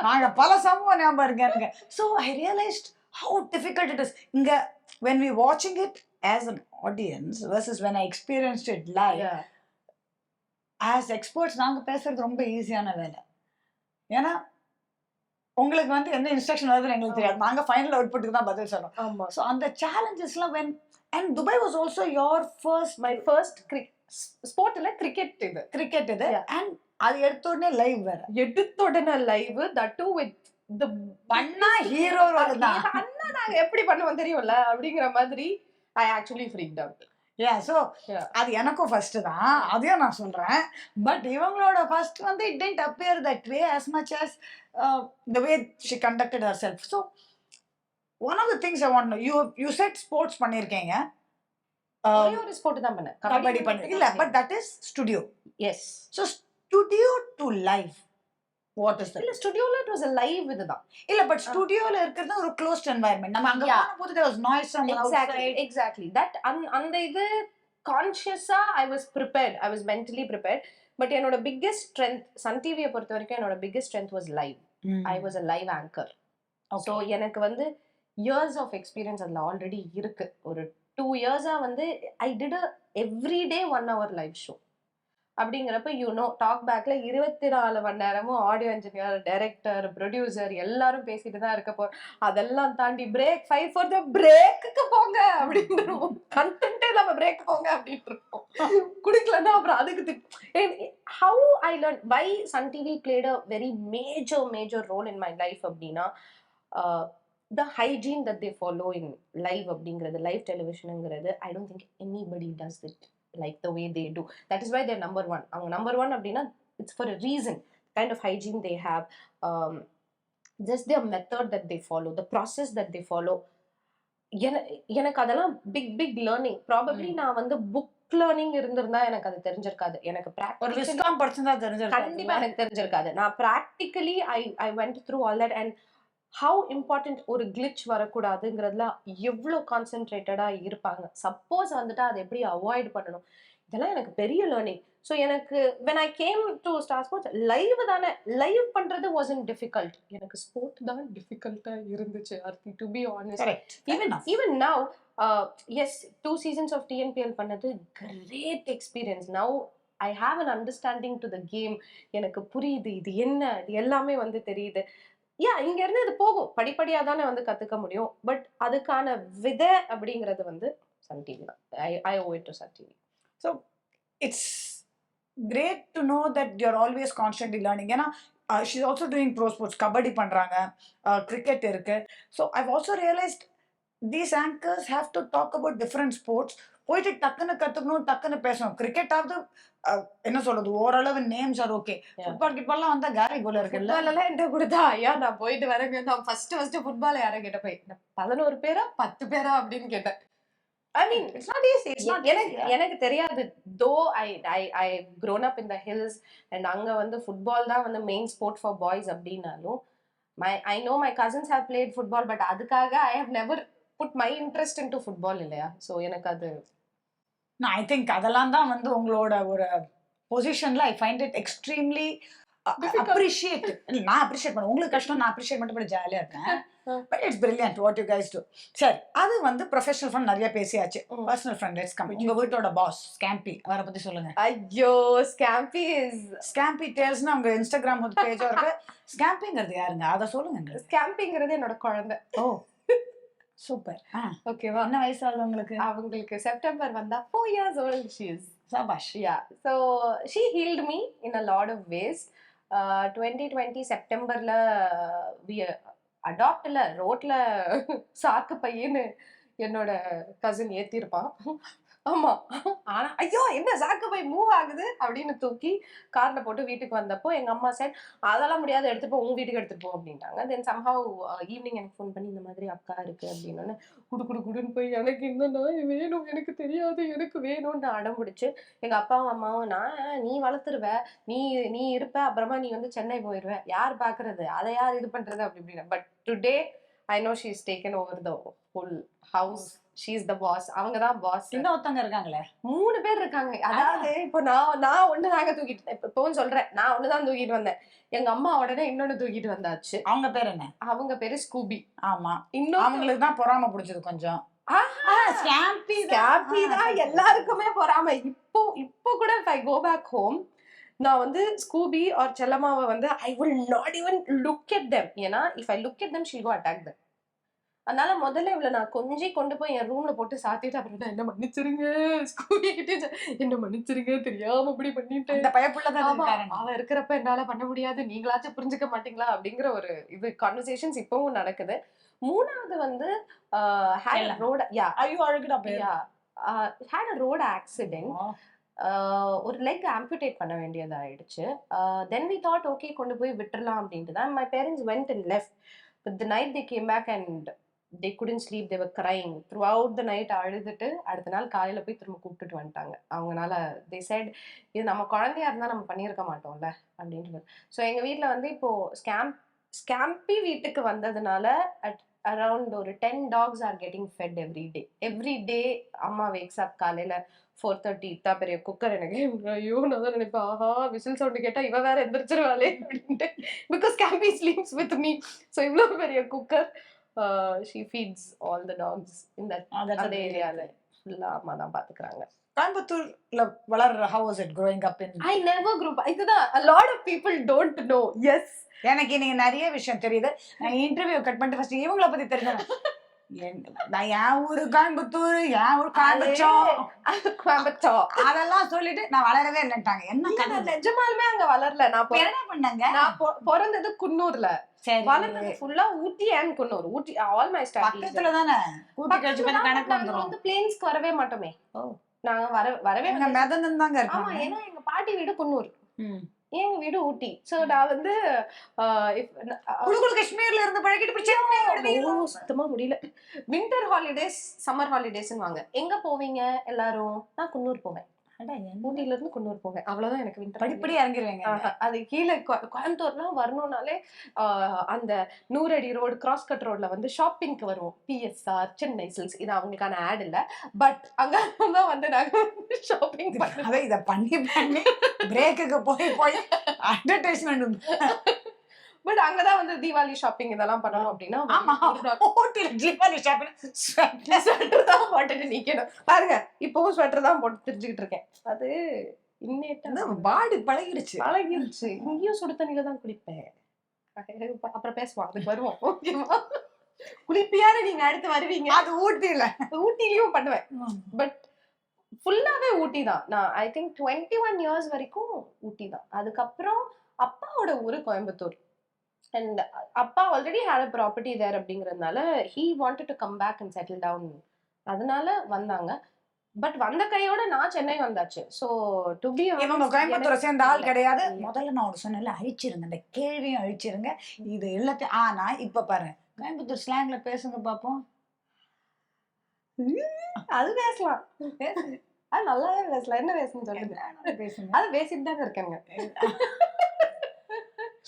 நாங்க பல சம்பவம் ஞாபகம் இருக்கு எனக்கு. So I realized how difficult it is. இங்க when we watching it as an audience versus when I experienced it live, as experts நாங்க பேசுறது ரொம்ப ஈஸியான வேலை. ஏன்னா உங்களுக்கு வந்து என்ன இன்ஸ்ட்ரக்ஷன் வருதுன்னு எங்களுக்கு தெரியாது, நாங்க ஃபைனல் அவுட்புட்டுக்கு தான் பதில் சொல்றோம். ஸோ அந்த சேலஞ்சஸ்லாம் when and Dubai was also your my first sport இல்ல, கிரிக்கெட் இது. and அது எடுத்த உடனே லைவ் வேற, எடுத்த உடனே live, that too with the பண்ணா ஹீரோ ரோல் தான். அண்ணா நாங்க எப்படி பண்ணுவோம் தெரியும்ல அப்படிங்கிற மாதிரி I actually freaked out. So அது எனக்கும் ஃபர்ஸ்ட் தான், அதையும் நான் சொல்றேன். பட் இவங்களோட ஃபர்ஸ்ட் வந்து it didn't appear that way as much as the way she conducted herself. So one of the things I want to know, you said sports பண்ணிருக்கீங்க, ஒரே ஒரு ஸ்போர்ட் தான் பண்ணேன், கபடி பண்ணி இல்ல, but that is studio. Yes. So studio to live, what is that? இல்ல ஸ்டுடியோல it was a live இதுதான். இல்ல பட் ஸ்டுடியோல இருக்கிறது ஒரு closed environment. நம்ம அங்க போகும்போது there was noise from outside. Exactly. That அந்த இது கான்ஷியஸா I was prepared, I was mentally prepared. But என்னோட biggest strength, சன் டிவியை பொறுத்த வரைக்கும் என்னோட biggest strength was live. I was a live anchor. So எனக்கு வந்து years of experience அதுல ஆல்ரெடி இருக்கு. ஒரு 2 years-ஆ வந்து I did a everyday 1 hour live show. அப்படிங்கிறப்ப டாக் பேக்ல 24 மணி நேரமும் ஆடியோ இன்ஜினியர், டைரக்டர், ப்ரொடியூசர் எல்லாரும் பேசிட்டு தான் இருக்க போறோம். அதெல்லாம் தாண்டி பிரேக் 5 for the பிரேக்குக்கு போங்க அப்படின்னு, கண்டென்ட்டே நம்ம பிரேக் போங்க அப்படின்னு இருக்கோம். குடிக்கலன்னா அப்புறம் அதுக்கு how I learn why Sun TV played a very major role in my life அப்படின்னா, the hygiene that they follow in live அப்படிங்கிறது, லைவ் டெலிவிஷனுங்கிறது, I don't think anybody does it like the way they do. That is why they're number 1. அவங்க number 1 அப்படின்னா it's for a reason. Kind of hygiene they have, just their method that they follow, the process that they follow. எனக்கு அதெல்லாம் big learning. Probably நான் வந்து book learning இருந்திருந்தா எனக்கு அது தெரிஞ்சிருக்காது. எனக்கு ஒரு விஸ்காம் படிச்சிருந்தா தெரிஞ்சிருக்காது. கண்டிப்பா எனக்கு தெரிஞ்சிருக்காது. நான் practically I went through all that. And how important ஒரு கிளிச் வரக்கூடாதுங்கிறதுல எவ்வளோ கான்சென்ட்ரேட்டடா இருப்பாங்க. சப்போஸ் வந்துட்டு அதை எப்படி அவாய்ட் பண்ணணும், இதெல்லாம் எனக்கு பெரிய லேர்னிங். ஸோ எனக்கு when I came to Star Sports, live தானே, லைவ் பண்றது wasn't difficult. எனக்கு ஸ்போர்ட் தான் டிஃபிகல்ட்டா இருந்துச்சு Aarthi, to be honest. even now, yes, 2 seasons of TNPL பண்ணது great experience. Now I have an understanding to the game. எனக்கு புரியுது இது என்ன, இது எல்லாமே வந்து தெரியுது. இங்க இருந்து இது போகும், படிப்படியா தானே வந்து கத்துக்க முடியும். பட் அதுக்கான விதை அப்படிங்கிறது வந்து சன் டிவி தான். I owe it to Sun TV. So it's great to know that you're always constantly learning. ஏன்னா she's also doing pro sports, kabaddi பண்றாங்க, cricket இருக்கு. So I've also realized these anchors have to talk about different sports. போயிட்டு டக்குன்னு கத்துக்கணும், டக்குன்னு பேசணும். Cricket ஆவது என்ன சொல்றது, ஓரளவு நேம்ஸ் ஆர் ஓகே. ஃபுட்பால் கிட்பால்லாம் வந்தா கேரி கோல் இருக்குல்ல, ஃபுட்பால் என்கிட்ட கொடுத்தா ஐயா நான் போயிட்டு வரேங்க, நான் ஃபர்ஸ்ட் ஃபுட்பால் யாரை கேட்ட போய் 11 பேரா 10 பேரா அப்படின்னு கேட்டேன். I mean, it's not easy. எனக்கு தெரியாது. Though I grown up in the hills and அங்க வந்து ஃபுட்பால் தான் வந்து மெயின் ஸ்போர்ட் ஃபார் பாய்ஸ் அப்படின்னாலும், I know my cousins have played football, but அதுக்காக I have never put my interest into football இல்லையா. So எனக்கு அது ஐ திங்க் அதெல்லாம் தான் வந்து உங்களோட ஒரு பொசிஷன்ல I find it extremely appreciate நான் அப்ரிஷியேட் பண்ண உங்களுக்கு கஷ்டம் நான் அப்ரிஷியேட் மட்டும் பண்ணி ஜாலியா இருக்கேன் but it's brilliant what you guys to சரி அது வந்து ப்ரொஃபஷனல் ஃப்ரெண்ட் நிறைய பேசியாச்சு பர்சனல் ஃப்ரெண்ட் லெட்ஸ் கம் உங்க வீட்டோட பாஸ் ஸ்கேம்பி அவரை பத்தி சொல்லுங்க ஐயோ ஸ்கேம்பி இஸ் ஸ்கேம்பி டேல்ஸ்னா உங்க இன்ஸ்டாகிராம் பேஜா இருக்கு ஸ்கேம்பிங்கிறது யாருங்க அதை சொல்லுங்க ஸ்கேம்பிங்கிறது என்னோட குழந்தை ஓ சூப்பர் ஓகேவா என்ன வயசு ஆகுது உங்களுக்கு அவங்களுக்கு செப்டம்பர் வந்தா 4 years old she is சபாஷ் yeah so she healed me in a lot of ways 2020 செப்டம்பர்ல we அடாப்ட்ல ரோட்ல சாக்கு பையன்னு என்னோட கசின் ஏத்திருப்பான் ஆமா ஆனா ஐயோ என்ன சாக்கு பை மூவ் ஆகுது அப்படின்னு தூக்கி கார்ல போட்டு வீட்டுக்கு வந்தப்போ எங்க அம்மா சைட் அதெல்லாம் முடியாது எடுத்துட்டு போ உங்க வீட்டுக்கு எடுத்துட்டு போ அப்படின்ட்டாங்க தென் சம்ஹவ் ஈவினிங் எனக்கு ஃபோன் பண்ணி இந்த மாதிரி அக்கா இருக்கு அப்படின்னு குடுன்னு போய் எனக்கு இந்த நாய் வேணும் எனக்கு தெரியாது எனக்கு வேணும்னு அடம் பிடிச்சு எங்க அப்பாவும் அம்மாவும் நீ வளர்த்துருவ நீ நீ இருப்ப அப்புறமா நீ வந்து சென்னை போயிடுவ யார் பாக்குறது அதை யார் இது பண்றது அப்படி இப்படின்னா but today I know she is taken over the full house she is the boss அவங்க தான் பாஸ் இன்னும் ஒருத்தங்க இருக்காங்களே 3 பேர் இருக்காங்க அதாவது இப்போ நான் ஒண்ணு தாங்க தூக்கிட்டு இப்பவும் சொல்றேன் நான் ஒண்ணுதான் தூக்கிட்டு வந்தேன் எங்க அம்மா உடனே இன்னொன்னு தூக்கிட்டு வந்தாச்சு அவங்க பேர் என்ன அவங்க பேரு ஸ்கூபி ஆமா இன்னும் அவங்களுக்கு தான் பொறாம பிடிச்சது கொஞ்சம் ஸ்கேம்பி தான் எல்லாருக்குமே பொறாம இப்போ கூட if I go back home நான் வந்து ஸ்கூபி ஆர் செல்லம்மாவை வந்து I will not even look at them ஏன்னா if I look at them she'll go attack them அதனால முதல்ல இவ்வளவு நான் கொஞ்சம் கொண்டு போய் என் ரூம்ல போட்டு சாத்திட்டு அப்புறம் என்ன மன்னிச்சிருங்க ஸ்கூபி கிட்டே என்ன மன்னிச்சிருங்க தெரியாம இப்படி பண்ணிட்டேன் அவ இருக்கிறப்ப என்னால பண்ண முடியாது நீங்களாச்சும் புரிஞ்சுக்க மாட்டீங்களா அப்படிங்கிற ஒரு இது கான்வர்சேஷன்ஸ் இப்பவும் நடக்குது மூணாவது வந்து ரோட் ஆக்சிடென்ட் ஒரு லெக் ஆம்புடேட் பண்ண வேண்டியது ஆயிடுச்சு தென் வி தாட் ஓகே கொண்டு போய் விட்டுறலாம் அப்படின்ட்டு தான் my parents went and left but the night they came back and they couldn't sleep they were crying throughout the night அழுதுட்டு அடுத்த நாள் காலையில போய் திரும்ப கூப்பிட்டுட்டு வந்துட்டாங்க அவங்கனால they said இது நம்ம குழந்தையா இருந்தா நம்ம பண்ணியிருக்க மாட்டோம்ல அப்படின்ட்டு ஸோ எங்க வீட்டுல வந்து இப்போ ஸ்கேம்பி வீட்டுக்கு வந்ததுனால அரௌண்ட் ஒரு 10 dogs are getting fed every day அம்மா wakes up காலையில 4:30 இத்தா பெரிய குக்கர் எனக்கு ஐயோ நான் தான் நினைப்பேன் ஆஹா விசில் சவுண்டு கேட்டா இவ வேற எந்திரிச்சிருவாளே அப்படின்ட்டு because Scampy sleeps with me so இவ்வளவு பெரிய cooker she feeds all the dogs in that அந்த ஏரியால ஃபுல்லா அம்மா தான் பாத்துக்கறாங்க கோயம்புத்தூர்ல வளர்ற how was it growing up in I never grew up இதுதான் a lot of people don't know yes எனக்கு நீங்க நிறைய விஷயம் தெரியுது நான் இன்டர்வியூ கட் பண்ணிட்டு ஃபர்ஸ்ட் இவங்கள பத்தி தெரிஞ்சுக்கணும் நான் என் ஊரு கோயம்புத்தூர் என் ஊர் கோயம்புத்தூர் அதெல்லாம் சொல்லிட்டு நான் வளரவே இல்லைட்டாங்க என்ன நிஜமாலுமே அங்க வளரல நான் என்ன பண்ணாங்க நான் பிறந்தது குன்னூர்ல வளர்ந்தது ஃபுல்லா Ooty and Coonoor Ooty all my starting பக்கத்துல தானே ஊட்டி கழிச்சு பண்ண கணக்கு வந்துரும் வந்து பிளேன்ஸ்க்கு வரவே மாட்டோமே நாங்க வரவே மெதந்தன் தாங்க இருக்கோம் ஆமா ஏன்னா எங்க பாட்டி வீடு குன்னூர் எங்க வீடு ஊட்டி சோ நான் வந்து காஷ்மீர்ல இருந்து பழகிட்டு சுத்தமா முடியல வின்டர் ஹாலிடேஸ் சம்மர் ஹாலிடேஸ்ன்னு வாங்க எங்க போவீங்க எல்லாரும் நான் குன்னூர் போவேன் ஊட்டில இருந்து குன்னூர் போவேன் அவ்வளவுதான் எனக்கு வின்டர் படிப்படி இறங்கிடுவேங்க அது கீழே கோயம்புத்தூர்லாம் வரணும்னாலே அந்த 100 அடி ரோடு கிராஸ் கட் ரோட்ல வந்து ஷாப்பிங்க்கு வருவோம் பிஎஸ்ஆர் சென்னை சில்க்ஸ் இது அவங்களுக்கான ஆட் இல்ல பட் அங்கதான் வந்து நாங்க ஷாப்பிங் பண்ண இதை பண்ணி பண்ணி பிரேக்குக்கு போய் அட்வர்டைஸ்மெண்ட் பட் அங்கதான் வந்து தீபாவளி ஷாப்பிங் இதெல்லாம் பண்ணணும் அப்படின்னா தீபாவளி ஷாப்பிங் ஸ்வெட்டர் தான் போட்டுட்டு நிக்கணும் பாருங்க இப்பவும் ஸ்வெட்டர் தான் போட்டு தெரிஞ்சுக்கிட்டு இருக்கேன் அது இன்னேட்டா பாடி பழகிடுச்சு இங்கேயும் சுடு தண்ணியில தான் குளிப்பேன் அப்புறம் பேசுவோம் அதுக்கு வருவோம் ஓகேவா குளிப்பியாரு நீங்க அடுத்து வருவீங்க அது ஊட்டிலயும் பண்ணுவேன் பட் ஃபுல்லாவே ஊட்டி தான் நான் ஐ திங்க் 21 years வரைக்கும் ஊட்டி தான் அதுக்கப்புறம் அப்பாவோட ஊரு கோயம்புத்தூர் அண்ட் அப்பா ஆல்ரெடி ஹேட் அ ப்ராப்பர்ட்டி தேர் அப்படிங்கறதுனால he wanted to come back and settle down அதனால வந்தாங்க பட் வந்த கையோட நான் சென்னை வந்தாச்சு சோ டு பி இவங்க கோயம்புத்தூரை சேர்ந்த ஆள் கிடையாது முதல்ல நான் ஒரு சொன்னேன்ல அழிச்சிருங்க இந்த கேள்வியும் அழிச்சிருங்க இது எல்லாத்தையும் ஆனா இப்ப பாருங்க கோயம்புத்தூர் ஸ்லாங்ல பேசுங்க பாப்போம் அது பேசலாம் அது நல்லாவே பேசலாம் என்ன பேசணும்னு சொல்லுங்க பேசுங்க அது பேசிட்டு தாங்க இருக்காங்க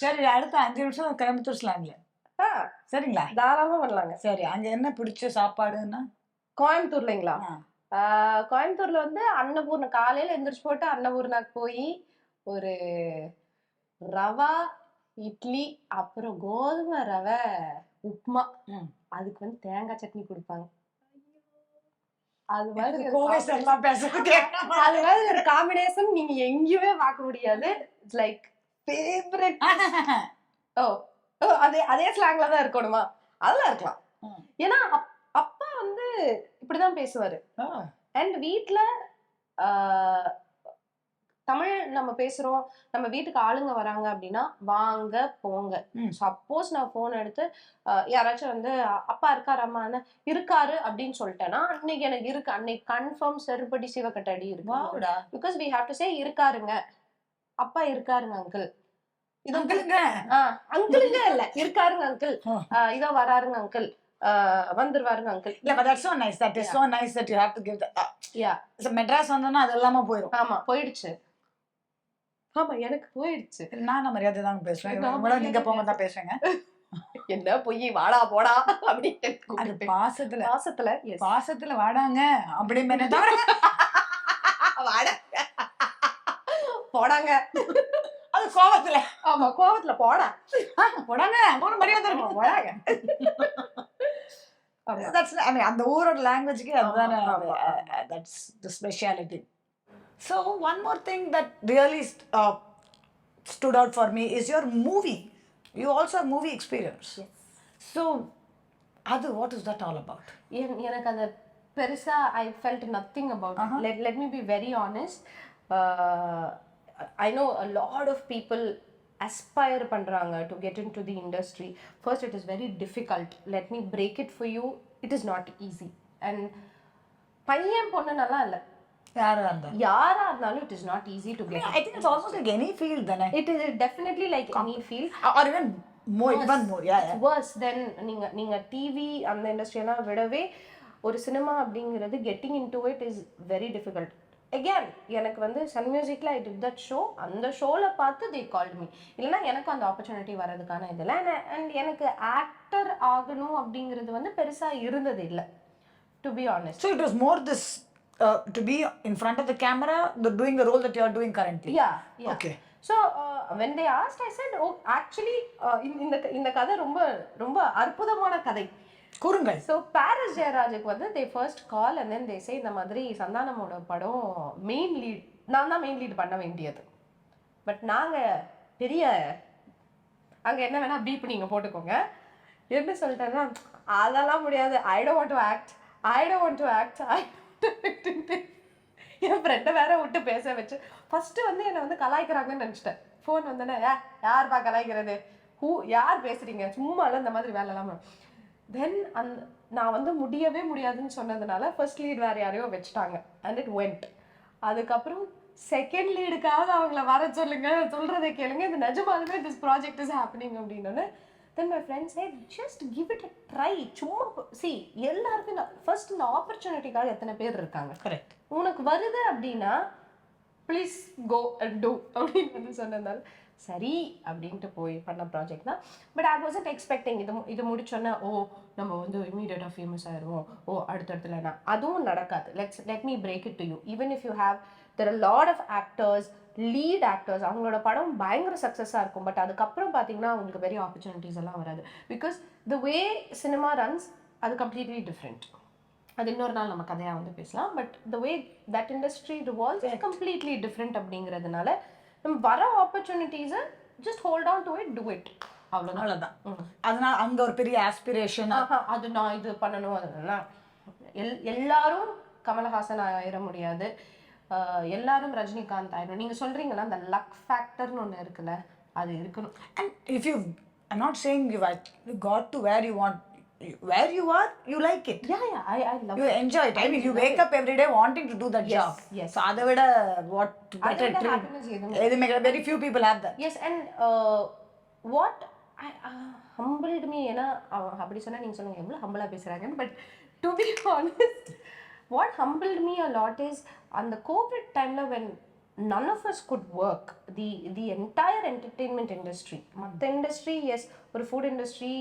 சரி அடுத்த 5 நிமிஷம் கோயம்புத்தூர் ஸ்லாங்ல சரிங்களா தாராளமா பண்ணலாங்க சரி அங்க என்ன பிடிச்ச சாப்பாடுன்னா கோயம்புத்தூர்லங்களா கோயம்புத்தூர்ல வந்து அன்னபூர்ணா காலையில எந்திரிச்சு போட்டு அன்னபூர்ணாக்கு போய் ஒரு ரவா இட்லி, அப்புறம் கோதுமை ரவை உப்புமா, அதுக்கு வந்து தேங்காய் சட்னி கொடுப்பாங்க. அது மாதிரி அது மாதிரி ஒரு காம்பினேஷன் நீங்க எங்கேயுமே பார்க்க முடியாது. It's like favourite. ஓ அதே அதே ஸ்லாங்ல தான் இருக்கணுமா? அதெல்லாம் இருக்கலாம். ஏன்னா அப்பா வந்து இப்படிதான் பேசுவாரு. அண்ட் வீட்ல தமிழ் நம்ம பேசுறோம், நம்ம வீட்டுக்கு ஆளுங்க வராங்க அப்படின்னா வாங்க போங்க. சப்போஸ் நான் போன் எடுத்து யாராச்சும் வந்து அப்பா இருக்காரு அம்மா இருக்காரு அப்படின்னு சொல்லிட்டேன்னா அன்னைக்கு எனக்கு இருக்கு, அன்னைக்கு கன்ஃபார்ம் செருப்படி சிவக்கட்டடி இருக்கு. Because we have to say இருக்காருங்க, அப்பா இருக்காருங்க அங்கிள், இது அங்கிளுங்க இல்ல இருக்காருங்க அங்கிள், இதோ வராருங்க அங்கிள், வந்துருவாருங்க அங்கிள். இல்ல but that's so nice, that is so nice that you have to give the yeah so Madras வந்தனா அது எல்லாமே போயிடும். ஆமா போயிடுச்சு. ஆமா எனக்கு போயிடுச்சு. நான் மரியாதை தான் பேசுவேன், உங்கள நீங்க போங்க தான் பேசுறேங்க. என்ன போய் வாடா போடா அப்படிட்டு அது பாசத்துல பாசத்துல வாடாங்க அப்படி மேல தான் வாடா போடாங்க, அது கோவத்துல. ஆமா கோவத்துல போடாங்க ஒரு மரியாதை இருக்கும் போடாங்க. That's I mean அந்த ஊரோட லாங்குவேஜ்க்கு அதுதானே, that's the speciality. So one more thing that really stood out for me is your movie. You also have movie experience. Yes. So what is that all about? எனக்கு அது பெருசா I felt nothing about it. Let me be very honest. I know a lot of people aspire பண்றாங்க to get into the industry. First it is very difficult. Let me break it for you. It is not easy. And பையன் பொண்ணு நல்லா இல்ல, யாரா இருந்தாலும் it is not easy to get. I think it's almost like any field then. It is definitely like any field or even more, yeah. It's worse than நீங்க TV அந்த industry எல்லாம் விடவே ஒரு சினிமா அப்படிங்கிறது getting into it is very difficult. Again எனக்கு வந்து Sun மியூசிக்ல I did that show, அந்த ஷோல பார்த்து they called me. இல்லைன்னா எனக்கு அந்த ஆப்பர்ச்சுனிட்டி வரதுக்கான இதில் அண்ட் எனக்கு ஆக்டர் ஆகணும் அப்படிங்கிறது வந்து பெருசா இருந்தது இல்லை, to be honest. So it was more this to be in front of the camera, doing the role that you are doing currently. Yeah. Okay. So when they asked I said oh actually இந்த கதை ரொம்ப ரொம்ப அற்புதமான கதை கூறுங்கள். So Paris ஜெயராஜுக்கு வந்து they first call and then they say இந்த மாதிரி சந்தானமோட படம் மெயின் லீட் நான் தான் மெயின் லீட் பண்ண வேண்டியது, பட் நாங்க பெரிய அங்க என்ன வேணா பீப் நீங்க போட்டுக்கோங்க. என்ன சொல்லிட்டேன்னா அதெல்லாம் முடியாது, I don't want to act. என் ஃப்ரெண்டை வேற விட்டு பேச வச்சு ஃபர்ஸ்ட் வந்து என்னை வந்து கலாய்க்கிறாங்கன்னு நினச்சிட்டேன். ஃபோன் வந்தோன்னே யார்ப்பா கலாய்க்கிறது, யார் பேசுறீங்க, சும்மாலாம் இந்த மாதிரி வேலைலாம். தென் நான் வந்து முடியவே முடியாதுன்னு சொன்னதுனால ஃபர்ஸ்ட் லீட் வேற யாரையோ வச்சுட்டாங்க அண்ட் இட் வெண்ட். அதுக்கப்புறம் செகண்ட் லீடுக்காக அவங்கள வர சொல்றதை கேளுங்க, இது நிஜமாலுமே திஸ் ப்ராஜெக்ட் இஸ் ஹேப்பனிங் அப்படின்னு. Then my friend said just give it a try. சும்மா see எல்லாருக்கும் ஃபர்ஸ்ட் இந்த ஆப்பர்ச்சுனிட்டிக்காக எத்தனை பேர் இருக்காங்க. கரெக்ட். உனக்கு வருது அப்படின்னா ப்ளீஸ் கோ அண்ட் டூ அப்படின்னு வந்து சொன்னதால சரி அப்படின்ட்டு போய் பண்ண ப்ராஜெக்ட் தான். பட் ஐ வாசன்ட் எக்ஸ்பெக்டிங் இது முடிச்சோன்னா நம்ம வந்து இமீடியட்டாக ஃபேமஸ் ஆயிடுவோம், அடுத்தடுத்துல அதுவும் நடக்காது. Let me break it to you. Even if you have there are a lot of actors, lead actors, அவங்களோட படம் பயங்கர சக்ஸஸாக இருக்கும், பட் அதுக்கப்புறம் பார்த்தீங்கன்னா அவங்களுக்கு பெரிய ஆப்பர்ச்சுனிட்டிஸ் எல்லாம் வராது. Because the way cinema runs அது கம்ப்ளீட்லி டிஃப்ரெண்ட். அது இன்னொரு நாள் நம்ம கதையாக வந்து பேசலாம். But the way that industry revolves is completely different அப்படிங்கிறதுனால நம்ம வர ஆப்பர்ச்சுனிட்டிஸை just hold on to it, do it, அவ்வளோதான். அதனால அங்கே ஒரு பெரிய ஆஸ்பிரேஷன் அது நான் இது பண்ணணும் அதெல்லாம் எல்லாரும் கமலஹாசன் ஆயிட முடியாது, எல்லாரும் ரஜினிகாந்த் ஆயிடும். நீங்க சொல்றீங்களா அந்த லக் ஃபேக்டர்னு ஒன்று இருக்குல்ல, அது இருக்கணும். And if you, I'm not saying you got to where you want, where you are, you like it. Yeah, I love you it. Enjoy it. I mean, you wake up every day wanting to do that job. Yes. So அதை விட what better dream. Very few people have that. Yes, and what I humbled me, ஏன்னா அப்படி சொன்னா நீங்க சொல்லுங்க எவ்வளவு ஹம்பிளா பேசுறாங்க, but to be honest what humbled me a lot is on the COVID time when none of us could work, the entire entertainment industry, மற்ற industry, yes, ஒரு food industry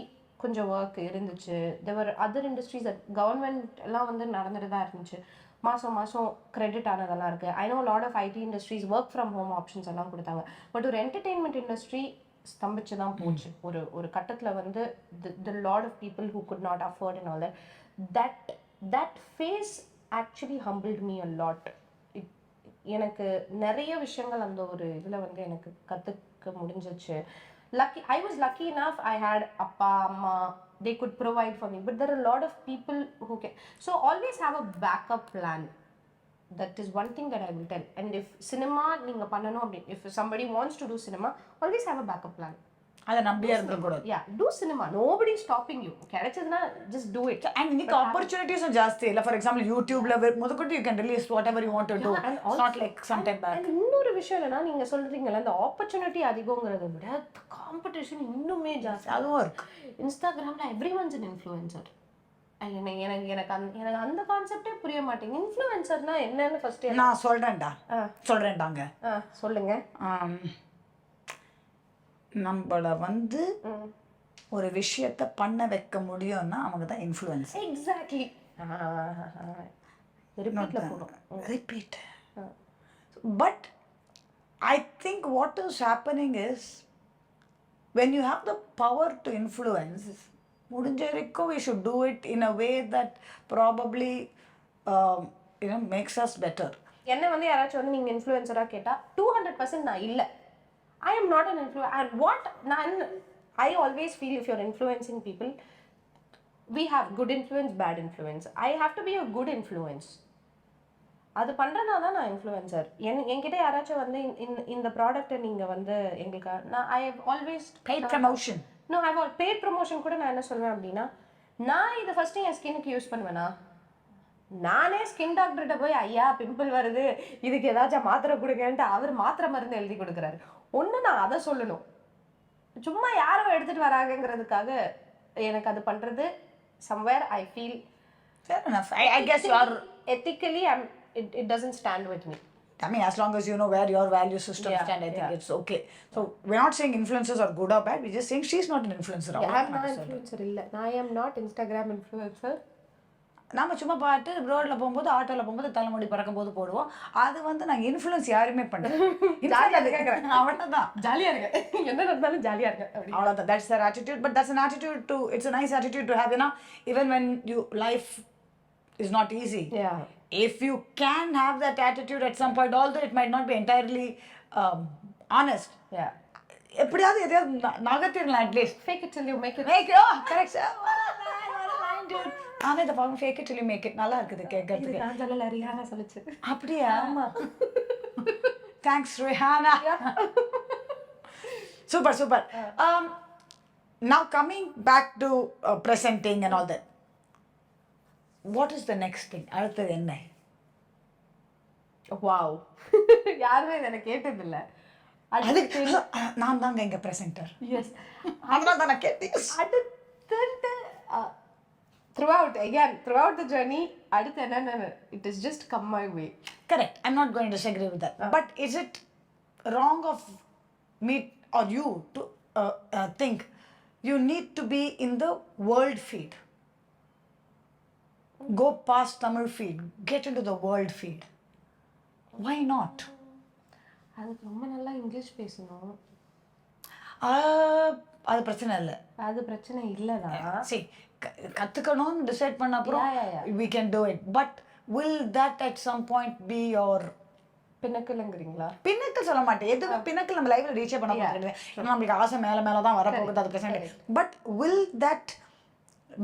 கொஞ்சம் ஒர்க் இருந்துச்சு. தேவர் அதர் இண்டஸ்ட்ரீஸ் கவர்மெண்ட் எல்லாம் வந்து நடந்துட்டு தான் இருந்துச்சு. மாதம் மாதம் கிரெடிட் ஆனதெல்லாம் இருக்குது. I know lot of IT industries work from home options எல்லாம் கொடுத்தாங்க. பட் ஒரு என்டர்டெயின்மெண்ட் இண்டஸ்ட்ரி ஸ்தம்பிச்சு தான் போச்சு. ஒரு கட்டத்தில் வந்து the lot of people who could not afford and all that that phase actually humbled me a lot. எனக்கு நிறைய விஷயங்கள் அந்த ஒரு இதில் வந்து எனக்கு கற்றுக்க முடிஞ்சிச்சு. I was lucky enough. I had appa, amma, they could provide for me. But there are a lot of people who can. So always have a backup plan. That is one thing that I will tell. And if cinema, if somebody wants to do cinema, always have a backup plan. அதை நம்பியா இருக்கக்கூடாது. Yeah, do cinema. Nobody is stopping you. கிடைச்சதுன்னா just do it. And இன்னைக்கு opportunities ஜாஸ்தி இல்ல. For example, YouTubeல முதற்கொண்டு you can release whatever you want to do. It's not like sometime back. And இன்னொரு விஷயம் என்னன்னா, நீங்க சொல்றீங்கல்ல அந்த ஆப்பர்ச்சுனிட்டி அதிகங்கிறத விட காம்படிஷன் இன்னுமே ஜாஸ்தி. அதுவும் இருக்கு. இன்ஸ்டாகிராம்ல எவ்ரிஒன்ஸ் an influencer. எனக்கு அந்த கான்செப்டே புரிய மாட்டேங்குது. இன்ஃப்ளூயன்சர்னா என்னன்னு ஃபர்ஸ்ட் நான் சொல்றேன்டாங்க. சொல்லுங்க. நம்மள வந்து ஒரு விஷயத்தை பண்ண வைக்க முடியும்னா அவங்க தான் influence. Exactly. Repeat. But I think what is happening is when you have the power to influence, முடிஞ்ச வரைக்கும் we should do it in a way that probably makes us better. என்ன வந்து யாராச்சும் வந்து நீங்க இன்ஃப்ளூயன்சரா கேட்டா 200% நான் இல்ல. I am not an influencer. And I always feel if you're influencing people, we have good influence, bad influence. I have to be a good influence. அது பண்றதா தான் நான் இன்ஃப்ளூயன்சர். என்கிட்ட யாராச்சும் வந்து இந்த ப்ராடக்ட்டை நீங்க வந்து எங்களுக்கு I have always paid promotion. No, I have paid promotion கூட நான் என்ன சொல்வேன் அப்படின்னா, நான் இதை ஃபர்ஸ்ட் என் ஸ்கின்னுக்கு யூஸ் பண்ணுவேனா, நானே ஸ்கின் டாக்டர்கிட்ட போய் ஐயா பிம்பிள் வருது இதுக்கு ஏதாச்சும் மாத்திரை கொடுங்கன்ட்டு அவர் மாத்திரை மருந்து எழுதி கொடுக்குறாரு. ஒன்று நான் அதை சொல்லணும். சும்மா யாரோ எடுத்துட்டு வராங்கிறதுக்காக எனக்கு அது பண்றது somewhere I feel fair enough. I guess you are ethically it doesn't stand with me. I mean, as long as you know where your value system stand, I think it's okay. So we're not saying influencers are good or bad. We're just saying she's not an influencer. I'm not an influencer. I am not Instagram influencer. நாம சும்மா பாட்டு ரோட்ல போகும்போது ஆட்டோல போகும்போது தலைமுடி பறக்கும் போது போடுவோம். அது வந்து நாங்க இன்ஃப்ளூயன்ஸ் யாருமே பண்ணல. அவ்வளவுதான். ஜாலியா இருக்க என்ன நடந்தாலும் ஜாலியா இருக்க அவ்வளவுதான். That's their attitude. But that's an attitude to, it's a nice attitude to have, even when life is not easy. Yeah. If you can have that attitude at some point, although it might not be entirely honest. Yeah. எப்படியாவது எதையாவது நகர்த்திடலாம் at least. Fake it till you make it. Correct. ஆனா இந்த பாருங்க fake it till you make it நல்லா இருக்குது கேட்கிறதுக்கு. இது நான் சொல்லல, ரிஹானா சொல்லுச்சு. அப்படியே. ஆமா. Thanks Rihanna. Super. Now coming back to presenting and all that. What is the next thing? அடுத்தது என்ன? Wow. யாருமே என்ன கேட்டது இல்ல. அதுக்கு நான் தாங்க இங்க பிரசன்டர். எஸ். அதனால தான் நான் கேட்டேன். அடுத்து throughout the journey அடுத்து என்ன it has just come my way. Correct. I'm not going to disagree with that. But is it wrong of me or you to think you need to be in the world feed? Go past Tamil feed, get into the world feed. Why not? அதுக்கு ரொம்ப நல்லா English பேசணும். அது பிரச்சனை இல்லை. அது பிரச்சனை இல்லைதான். சரி, கற்றுக்கணும்னு டிசைட் பண்ண அப்புறம் we can do it. But will that at some point be your பின்னக்கல்ங்கிறீங்களா? பின்னக்கல் சொல்ல மாட்டேன். எதுவுமே பின்னக்கல் நம்ம லைஃப்ல ரீச்சே பண்ண மாட்டேங்குது. நம்மளுக்கு ஆசை மேலே தான் வரப்போகுது. அது பிரச்சனை. But will that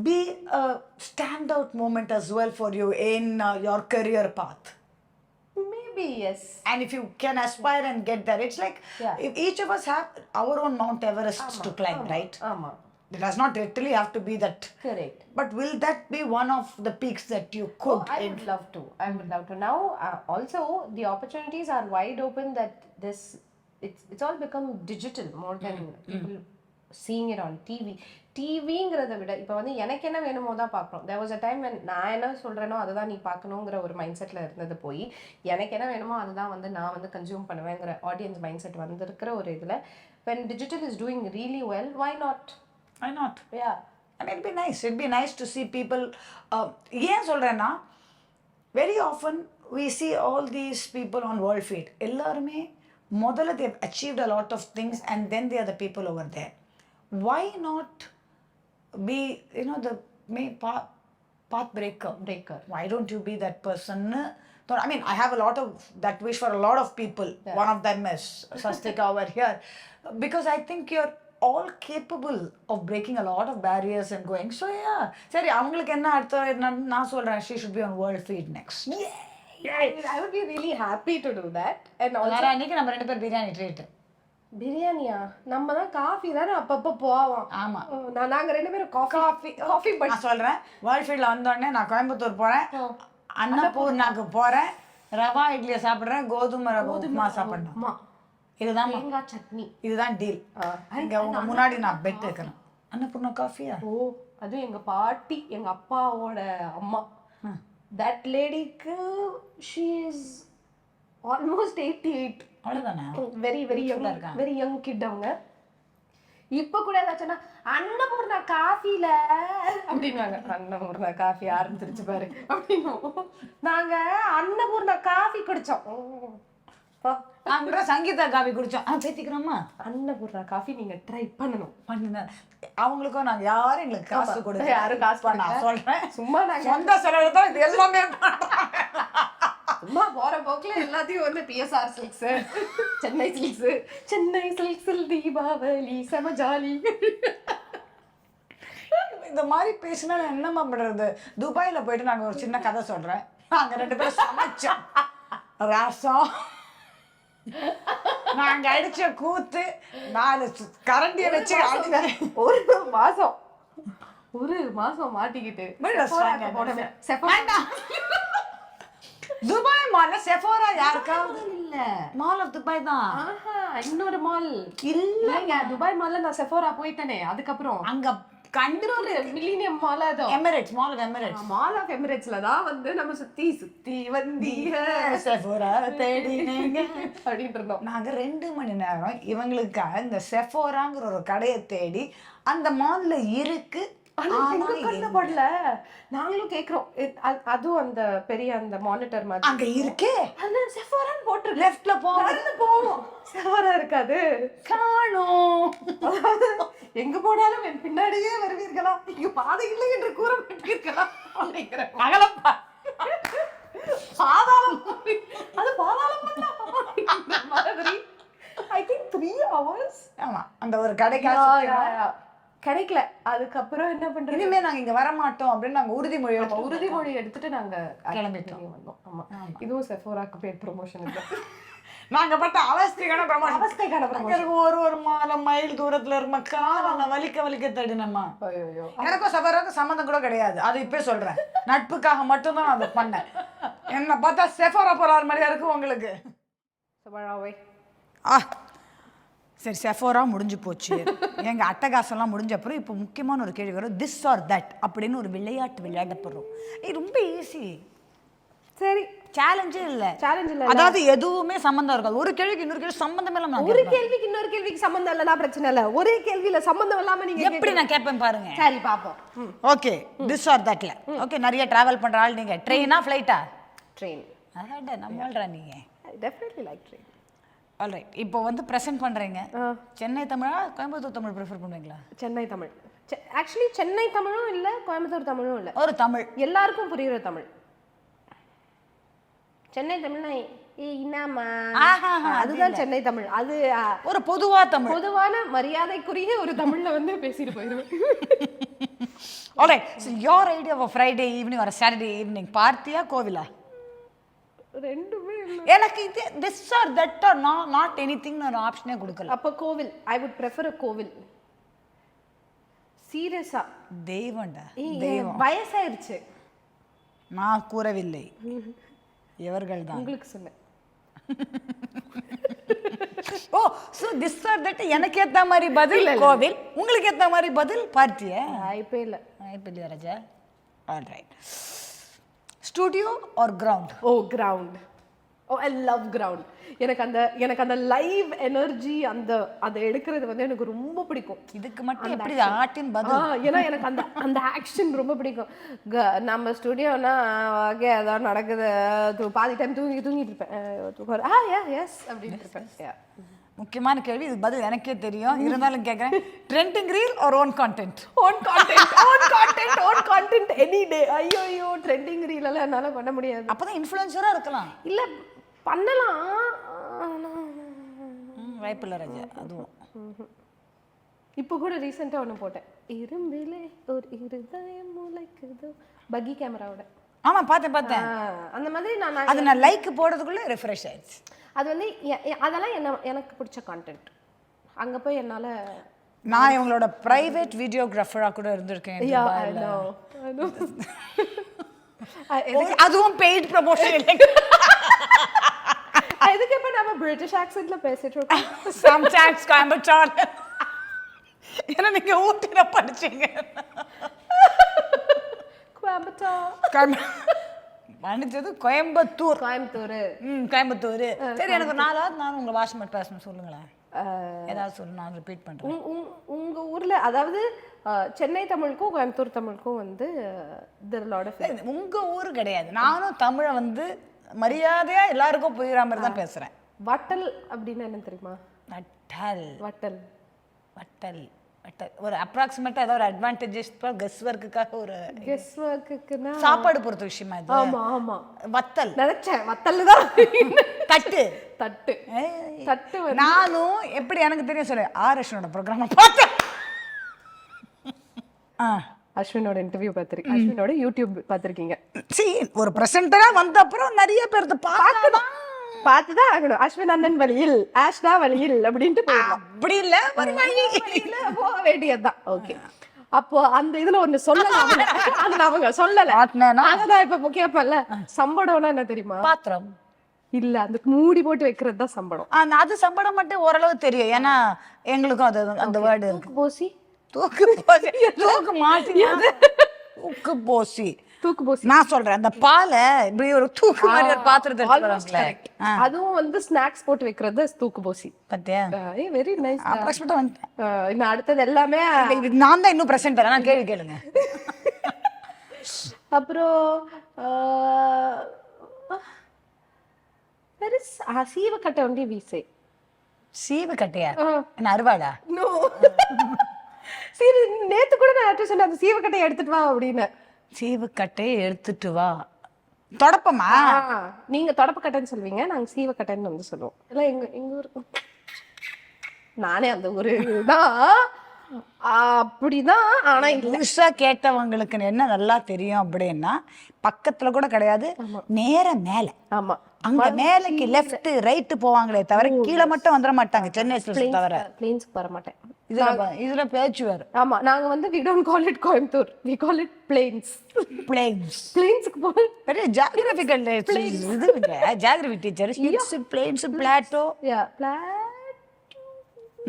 be a standout moment as well for you in your career path? Maybe yes. And if you can aspire and get there, it's like if each of us have our own Mount Everest to climb, right? Ama. It does not literally have to be that. Correct. But will that be one of the peaks that you could? I would love to. Now also the opportunities are wide open that it's all become digital more than people seeing it on TV. டிவிங்கிறத விட இப்போ வந்து எனக்கு என்ன வேணுமோ தான் பார்க்குறோம். There was a time when நான் என்ன சொல்கிறேனோ அதை தான் நீ பார்க்கணுங்கிற ஒரு மைண்ட் செட்டில் இருந்தது போய் எனக்கு என்ன வேணுமோ அதுதான் வந்து நான் வந்து கன்சியூம் பண்ணுவேங்கிற ஆடியன்ஸ் மைண்ட் செட் வந்திருக்கிற ஒரு இதில் when digital is doing really well, why not? Why not? Yeah. I mean, it'd be nice to see people. ஏன் சொல்றேன்னா very often we see all these people on world feed. எல்லாருமே முதல்ல they've achieved a lot of things and then they are the people over there. Why not be, the path breaker? Why don't you be that person? I mean, I have a lot of that wish for a lot of people. One of them is Sastika over here. Because I think you're all capable of breaking a lot of barriers and going. So yeah. சரி அவங்களுக்கு என்ன அடுத்த நான் சொல்றேன் she should be on world feed next. I would be really happy to do that. And also அன்னைக்கு நம்ம ரெண்டு பேர் பிரியாணி ட்ரீட். பிரியாணியா? நம்ம தான் காஃபி தானே அப்பப்போ போவோம். ஆமா. நாங்க ரெண்டு பேரும் காஃபி பட் நான் சொல்றேன் வேர்ல்ட் ஃபீல்ட்ல வந்தோடனே நான் கோயம்புத்தூர் போறேன், அன்னபூர்ணாக்கு போறேன், ரவா இட்லியை சாப்பிடுறேன், கோதுமை உப்புமா சாப்பிடணும். இதுதான் தேங்காய் சட்னி. இதுதான் டீல். இங்க உங்க முன்னாடி நான் பெட் வைக்கிறேன். அன்னபூர்ணா காஃபியா? ஓ, அது எங்க பாட்டி, எங்க அப்பாவோட அம்மா. That ladyக்கு she is almost 88. அவ்வளவுதானே? வெரி யங் கிட் அவங்க. இப்ப கூட ஏதாச்சும்னா அன்னபூர்ணா காஃபில அப்படின்வாங்க. அன்னபூர்ணா காஃபி ஆரம்பிச்சிருச்சு பாரு அப்படின்னும். நாங்க அன்னபூர்ணா காஃபி குடிச்சோம். நாங்க சங்கீதா காஃபி குடிச்சோம். பேத்திக்கிறோமா? அன்னபூர்ணா காஃபி நீங்க ட்ரை பண்ணணும். அவங்களுக்கும் நாங்க யாரும் எங்களுக்கு காசு கொடுக்க யாரும் காசு பண்ண சொல்றேன். சும்மா நாங்க சொந்த செலவுல தான் இது எல்லாமே சும்மா போற போக்குல எல்லாத்தையும் வந்து பிஎஸ்ஆர் சில்க்ஸ், சென்னை சில்க்ஸில் தீபாவளி சமஜாலி இந்த மாதிரி பேசினா நான் என்னமா பண்றது? துபாயில போயிட்டு நாங்க ஒரு சின்ன கதை சொல்றேன். நாங்க ரெண்டு பேரும் சமைச்சோம் ரசம், நாங்க அடிச்ச கூத்து, 4 கரண்டியை வச்சு ஒரு மாசம் மாட்டிக்கிட்டு துபாய் மால்ல செஃபோரா யாருக்காவது இல்ல. மால் ஆஃப் துபாய் தான். இன்னொரு மால் இல்லங்க. துபாய் மால்ல நான் செஃபோரா போயிட்டேனே. அதுக்கப்புறம் அங்க கண்டிரோல மில்லினியம் மால், அது Emirates, mall of Emirates. Mall of எமிரேட்ஸ்ல தான் வந்து நம்ம சுத்தி வந்தீங்க செஃபோரா தேடினீங்க அப்படின்ட்டு இருந்தோம். நாங்க 2 மணி நேரம் இவங்களுக்காக இந்த செஃபோராங்கிற ஒரு கடையை தேடி அந்த மால்ல இருக்கு. படல நாங்களும் கேக்குறோம். அதுவும் அந்த பெரிய அந்த மானிட்டர் மாதிரி அங்க இருக்கே, அந்த செஃபோரான்னு போட்டு லெஃப்ட்ல போவோம். செஃபோரா இருக்காது, காணோம். எங்க போனாலும் என் பின்னாடியே வருவீர்களா, இங்க பாதை இல்லை என்று கூற மாட்டீர்களா அப்படிங்கிற அகலப்பா பாதாளம். அது பாதாளம் மாதிரி. I think 3 hours. ஆமா, அந்த ஒரு கடைக்கு கிடைக்கல. அதுக்கப்புறம் என்ன பண்றது? இனிமே நாங்க இங்க வர மாட்டோம் அப்படின்னு நாங்க உறுதிமொழி எடுத்துட்டு நாங்க கிளம்பிட்டோம் வந்தோம். ஆமா, இதுவும் செஃபோராக்கு பேட் ப்ரமோஷன் இல்ல. நாங்க பட்ட அவஸ்தைக்கான ப்ரமோஷன். ஒரு மைல் தூரத்துல இருக்க கால வலிக்க தேடினம்மா. எனக்கும் செஃபோராக்கும் சம்மந்தம் கூட கிடையாது. அது இப்ப சொல்றேன், நட்புக்காக மட்டும்தான் நான் அதை பண்ணேன். என்ன பார்த்தா செஃபோரா போறாரு மாதிரியா இருக்கு உங்களுக்கு. சரி, செஃபோரா முடிஞ்சு போச்சு. எங்க அட்டகாசம்லாம் முடிஞ்ச அப்புறம் இப்போ முக்கியமான ஒரு கேள்வி வரும். திஸ் ஆர் தட் அப்படின்னு ஒரு விளையாட போறோம். ரொம்ப ஈஸி. சரி, சேலஞ்சே இல்ல. அதாவது எதுவுமே சம்பந்தம் இருக்காது. ஒரு கேள்விக்கு இன்னொரு கேள்வி சம்பந்தம் இல்லாம, ஒரு கேள்விக்கு இன்னொரு கேள்விக்கு சம்பந்தம் இல்லனா பிரச்சனை இல்ல. ஒரே கேள்வியில சம்பந்தம் இல்லாம நீங்க எப்படி நான் கேட்பேன் பாருங்க. சரி பாப்போம். ஓகே, திஸ் ஆர் தட்ல. ஓகே, நிறைய டிராவல் பண்ற ஆள் நீங்க. ட்ரெயினா ஃப்ளைட்டா? ட்ரெயின். அட நம்மளறா நீங்க. I definitely like train. Alright, இப்போ வந்து ப்ரெசென்ட் பண்ணுறீங்க. சென்னை தமிழா கோயம்புத்தூர் தமிழ் ப்ரிஃபர் பண்ணுவீங்களா? சென்னை தமிழ். ஆக்சுவலி சென்னை தமிழும் இல்லை, கோயம்புத்தூர் தமிழும் இல்லை, ஒரு தமிழ் எல்லாருக்கும் புரியுற தமிழ். சென்னை தமிழ்னா என்னம்மா, அதுதான் சென்னை தமிழ். அது ஒரு பொதுவான மரியாதைக்குரிய ஒரு தமிழ்ல வந்து பேசிட்டு போயிடுவேன். Alright, so your idea of Friday evening ஒரு சாட்டர்டே ஈவினிங் பார்ட்டியா கோவிலா? ரெண்டுமே இல்ல. எனக்கு இது this or that or not anything ஒரு ஆப்ஷனே கொடுக்கல. அப்ப கோவில். ஐ வுட் பிரெஃபர் a கோவில். சீரியஸா? தெய்வம்டா, தெய்வம். வயசாயிருச்சு. நான் கூறவில்லை, இவர்கள் தான். உங்களுக்கு சொன்னேன். ஓ, சோ திஸ் ஆர் தட் எனக்கு ஏத்த மாதிரி பதில் கோவில், உங்களுக்கு ஏத்த மாதிரி பதில் பார்ட்டியா? வாய்ப்பே இல்ல. வாய்ப்பில்லையா ராஜா? Alright, studio or ground? Oh, ground. Oh I love ground. எனக்கு அந்த லைவ் எனர்ஜி அதை எடுக்கிறது வந்து எனக்கு ரொம்ப பிடிக்கும். இதுக்கு மட்டும் எப்படி ஆட்டின் பதில்? ஏன்னா எனக்கு அந்த ஆக்ஷன் ரொம்ப பிடிக்கும். நம்ம ஸ்டுடியோனா ஓகே அதான் நடக்குது, பாதி டைம் தூங்கிட்டு இருப்பேன். எஸ் அப்படின்னு இருப்பேன். முக்கியமான கேள்வி, இது பதில் எனக்கே தெரியும், இருந்தாலும் கேட்குறேன். Trending reel our own content? Own content any day. ஐயோ ட்ரெண்டிங் ரீல் எல்லாம் என்னால பண்ண முடியாது. அப்பதான் இன்ஃப்ளூயன்சரா இருக்கலாம். இல்ல பண்ணலாம், வாய்ப்பில்லை ராஜா. அதுவும் இப்போ கூட ரீசெண்டா ஒன்று போட்டேன், இரும்பிலே ஒரு இருதயம் முளைக்குது, பக்கி கேமராவோட. ஆமா பார்த்தேன். அந்த மாதிரி நான் லைக் போடுறதுக்குள்ள ரெஃப்ரெஷ் ஆயிடுச்சு. அது வந்து அதெல்லாம் எனக்கு பிடிச்ச கான்டென்ட். அங்க போய் என்னால நான் இவங்களோட பிரைவேட் வீடியோகிராஃபரா கூட இருந்திருக்கேன். அதுவும் பெய்ட் ப்ரமோஷன் இல்லை. இதுக்கு இப்ப நம்ம பிரிட்டிஷ் ஆக்சென்ட்ல பேசிட்டு இருக்கோம். சம்டைம்ஸ் கோயம்புத்தூர். ஏன்னா நீங்க ஊட்டில படிச்சீங்க. மன்னிச்சது கோயம்புத்தூர். கோயம்புத்தூர். சரி, எனக்கு 4 நாள் உங்களை வாஷ் மட்டும் பேசணும் சொல்லுங்களேன். ஏதாவது சொல்லு, நான் ரிப்பீட் பண்றேன். உங்க ஊர்ல அதாவது சென்னை தமிழுக்கும் கோயம்புத்தூர் தமிழுக்கும் வந்து உங்க ஊரு கிடையாது. நானும் தமிழை வந்து மரியாதையா எல்லாருக்கும் புரியுற மாதிரி தான் பேசுறேன். வட்டல் அப்படின்னு என்ன தெரியுமா? வட்டல் ஒரு அப்ராக்சிமேட்டா ஏதாவது ஒரு அட்வான்டேஜஸ் கெஸ் ஒர்க்குக்காக ஒரு கெஸ் ஒர்க்குனா சாப்பாடு பொறுத்த விஷயமா இது? ஆமா வத்தல் நினைச்சேன். வத்தல் தான். தட்டு நானும் எப்படி எனக்கு தெரியும் சொல்லு, ஆர்எஸ்னோட ப்ரோக்ராம் பார்த்தேன். அஸ்வினோட இன்டர்வியூ பார்த்திருக்கீங்க? அஸ்வினோட யூடியூப் பார்த்திருக்கீங்க? சரி, ஒரு பிரசன்டரா வந்த அப்புறம் நிறைய பேர் பார்த்துதான் ஆகணும். அஸ்வின் அண்ணன் வழியில், ஆஷ்னா வழியில் அப்படின்ட்டு போயிடலாம். அப்படி இல்ல, ஒரு வழியில போக வேண்டியதுதான். ஓகே, அப்போ அந்த இதுல ஒண்ணு சொல்லலாம், அது அவங்க சொல்லல. அதான் இப்ப கேட்பேன்ல, சம்பளம்னா என்ன தெரியுமா? பாத்திரம் இல்ல, அந்த மூடி போட்டு வைக்கிறது தான் சம்பளம். அது சம்பளம் மட்டும் ஓரளவு தெரியும், ஏன்னா எங்களுக்கும் அது அந்த வேர்டு இருக்கு. தூக்கு போசி நான் சொல்றேன். அந்த பாலை இப்படி ஒரு தூக்கு மாதிரி ஒரு பாத்திரத்தை எடுத்துறாங்களே, அதுவும் வந்து ஸ்நாக்ஸ் போட்டு வைக்கிறது தூக்கு போசி. பத்தியா? Very nice. அப்ராக்சிமேட்டா வந்துட்டேன். இன்னும் அடுத்தது எல்லாமே நான் தான் இன்னும் பிரசன்ட் வரேன். நான் கேளுங்க. அப்புறம் சீவக்கட்டை ஒண்டி வீசை. சீவக்கட்டையா? என்ன அறுவாடா? நோ. சரி, நேத்து கூட நான் சொன்னேன் அந்த சீவக்கட்டையை எடுத்துட்டு வா அப்படின்னு. சீவக்கட்டையை எடுத்துட்டு வா. தொடப்பமா? நீங்க தொடப்பக்கட்டைன்னு சொல்லுவீங்க, நாங்க சீவக்கட்டைன்னு வந்து சொல்லுவோம். எல்லாம் எங்க ஊருக்கு நானே அந்த ஊரு தான் அப்படிதான். ஆனா புதுசா கேட்டவங்களுக்கு என்ன நல்லா தெரியும் அப்படின்னா, பக்கத்துல கூட கிடையாது, நேர மேல. ஆமா, அங்க மேலைக்கு லெஃப்ட் ரைட் போவாங்களே தவிர கீழே மட்டும் வந்துட மாட்டாங்க. சென்னை தவிர பிளேன்ஸ்க்கு வர மாட்டேன். இதுல பேச்சு வேற. ஆமா, நாங்க வந்து we don't call it Coimbatore, we call it plains. பிளேன்ஸ்க்கு போய் பெரிய ஜியோகிராபிக்கல் இதுங்க. Geography teacher planes Plato.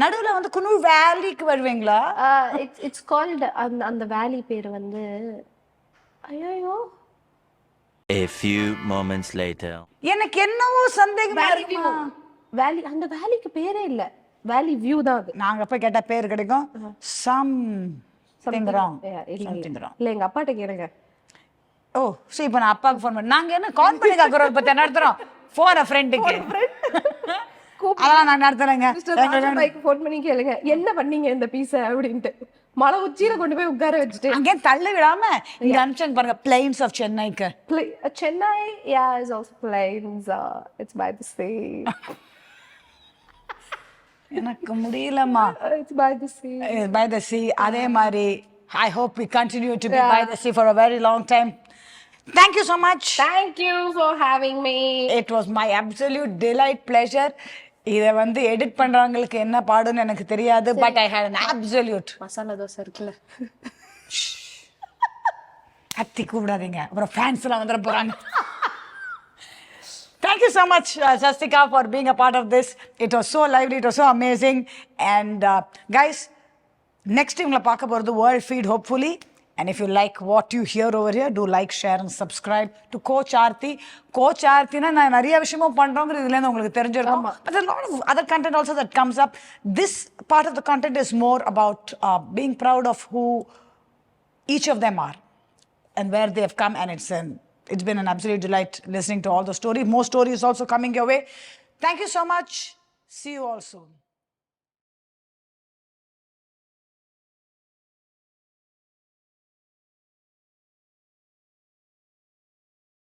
நடுவுல வந்து குன்னூர் வேலிக்கு வருவீங்களா? இட்ஸ் கால்ட் அந்த வேலி பேர் வந்து ஐயோ. A few moments later. எனக்கு என்னவோ சந்தேகமா இருக்கு. வேலி, அந்த வேலிக்கு பேரே இல்ல, வேலி வியூ தான் அது. நாங்க போய் கேட்டா பேர் கிடைக்கும். something wrong. இல்ல, எங்க அப்பாட்ட கேளுங்க. ஓ, சரி, இப்ப நான் அப்பாக்கு ஃபோன் பண்ணேன். நாங்க என்ன கால் பண்ணி காக்குறோம் பத்தி நடத்துறோம். போற ஃப்ரெண்டுக்கு அதெல்லாம் நான் நடத்துறேங்க. ஃபோன் பண்ணி கேளுங்க, என்ன பண்ணீங்க இந்த பீஸ அப்படின்ட்டு. மலை உச்சியில கொண்டு போய் உட்கார வச்சுட்டு அங்கே தள்ளி விடாம இங்க அனுப்பிச்சாங்க பாருங்க. பிளைன்ஸ் ஆஃப் சென்னைக்கு. Chennai is also plains. It's by the sea. எனக்கு முடியலமா. It's by the sea. By the sea. அதே மாதிரி I hope we continue to be by the sea for a very long time. Thank you so much. Thank you for having me. It was my absolute delight, pleasure. இதை வந்து edit பண்றவங்களுக்கு என்ன பாடுன்னு எனக்கு தெரியாது. But I hate an absolute. Masala dosa இருக்குல்ல, கத்தி கூப்பிடாதீங்க, அப்புறம் ஃபேன்ஸ் எல்லாம் வந்துட போறாங்க. Thank you so much, Sastika, for being a part of this. It was so lively, it was so amazing. And guys, next உங்களை பார்க்க போறது world feed, hopefully. And if you like what you hear over here, do like, share and subscribe to Coach Aarti. Coach Aarti na நான் நிறைய விஷயமும் பண்றோங்கிறது இதுல இருந்து உங்களுக்கு தெரிஞ்சிருக்கும். But there's a lot of other content also that comes up. This part of the content is more about being proud of who each of them are and where they have come, and it's been an absolute delight listening to all the stories. More stories also coming your way. Thank you so much. See you all soon.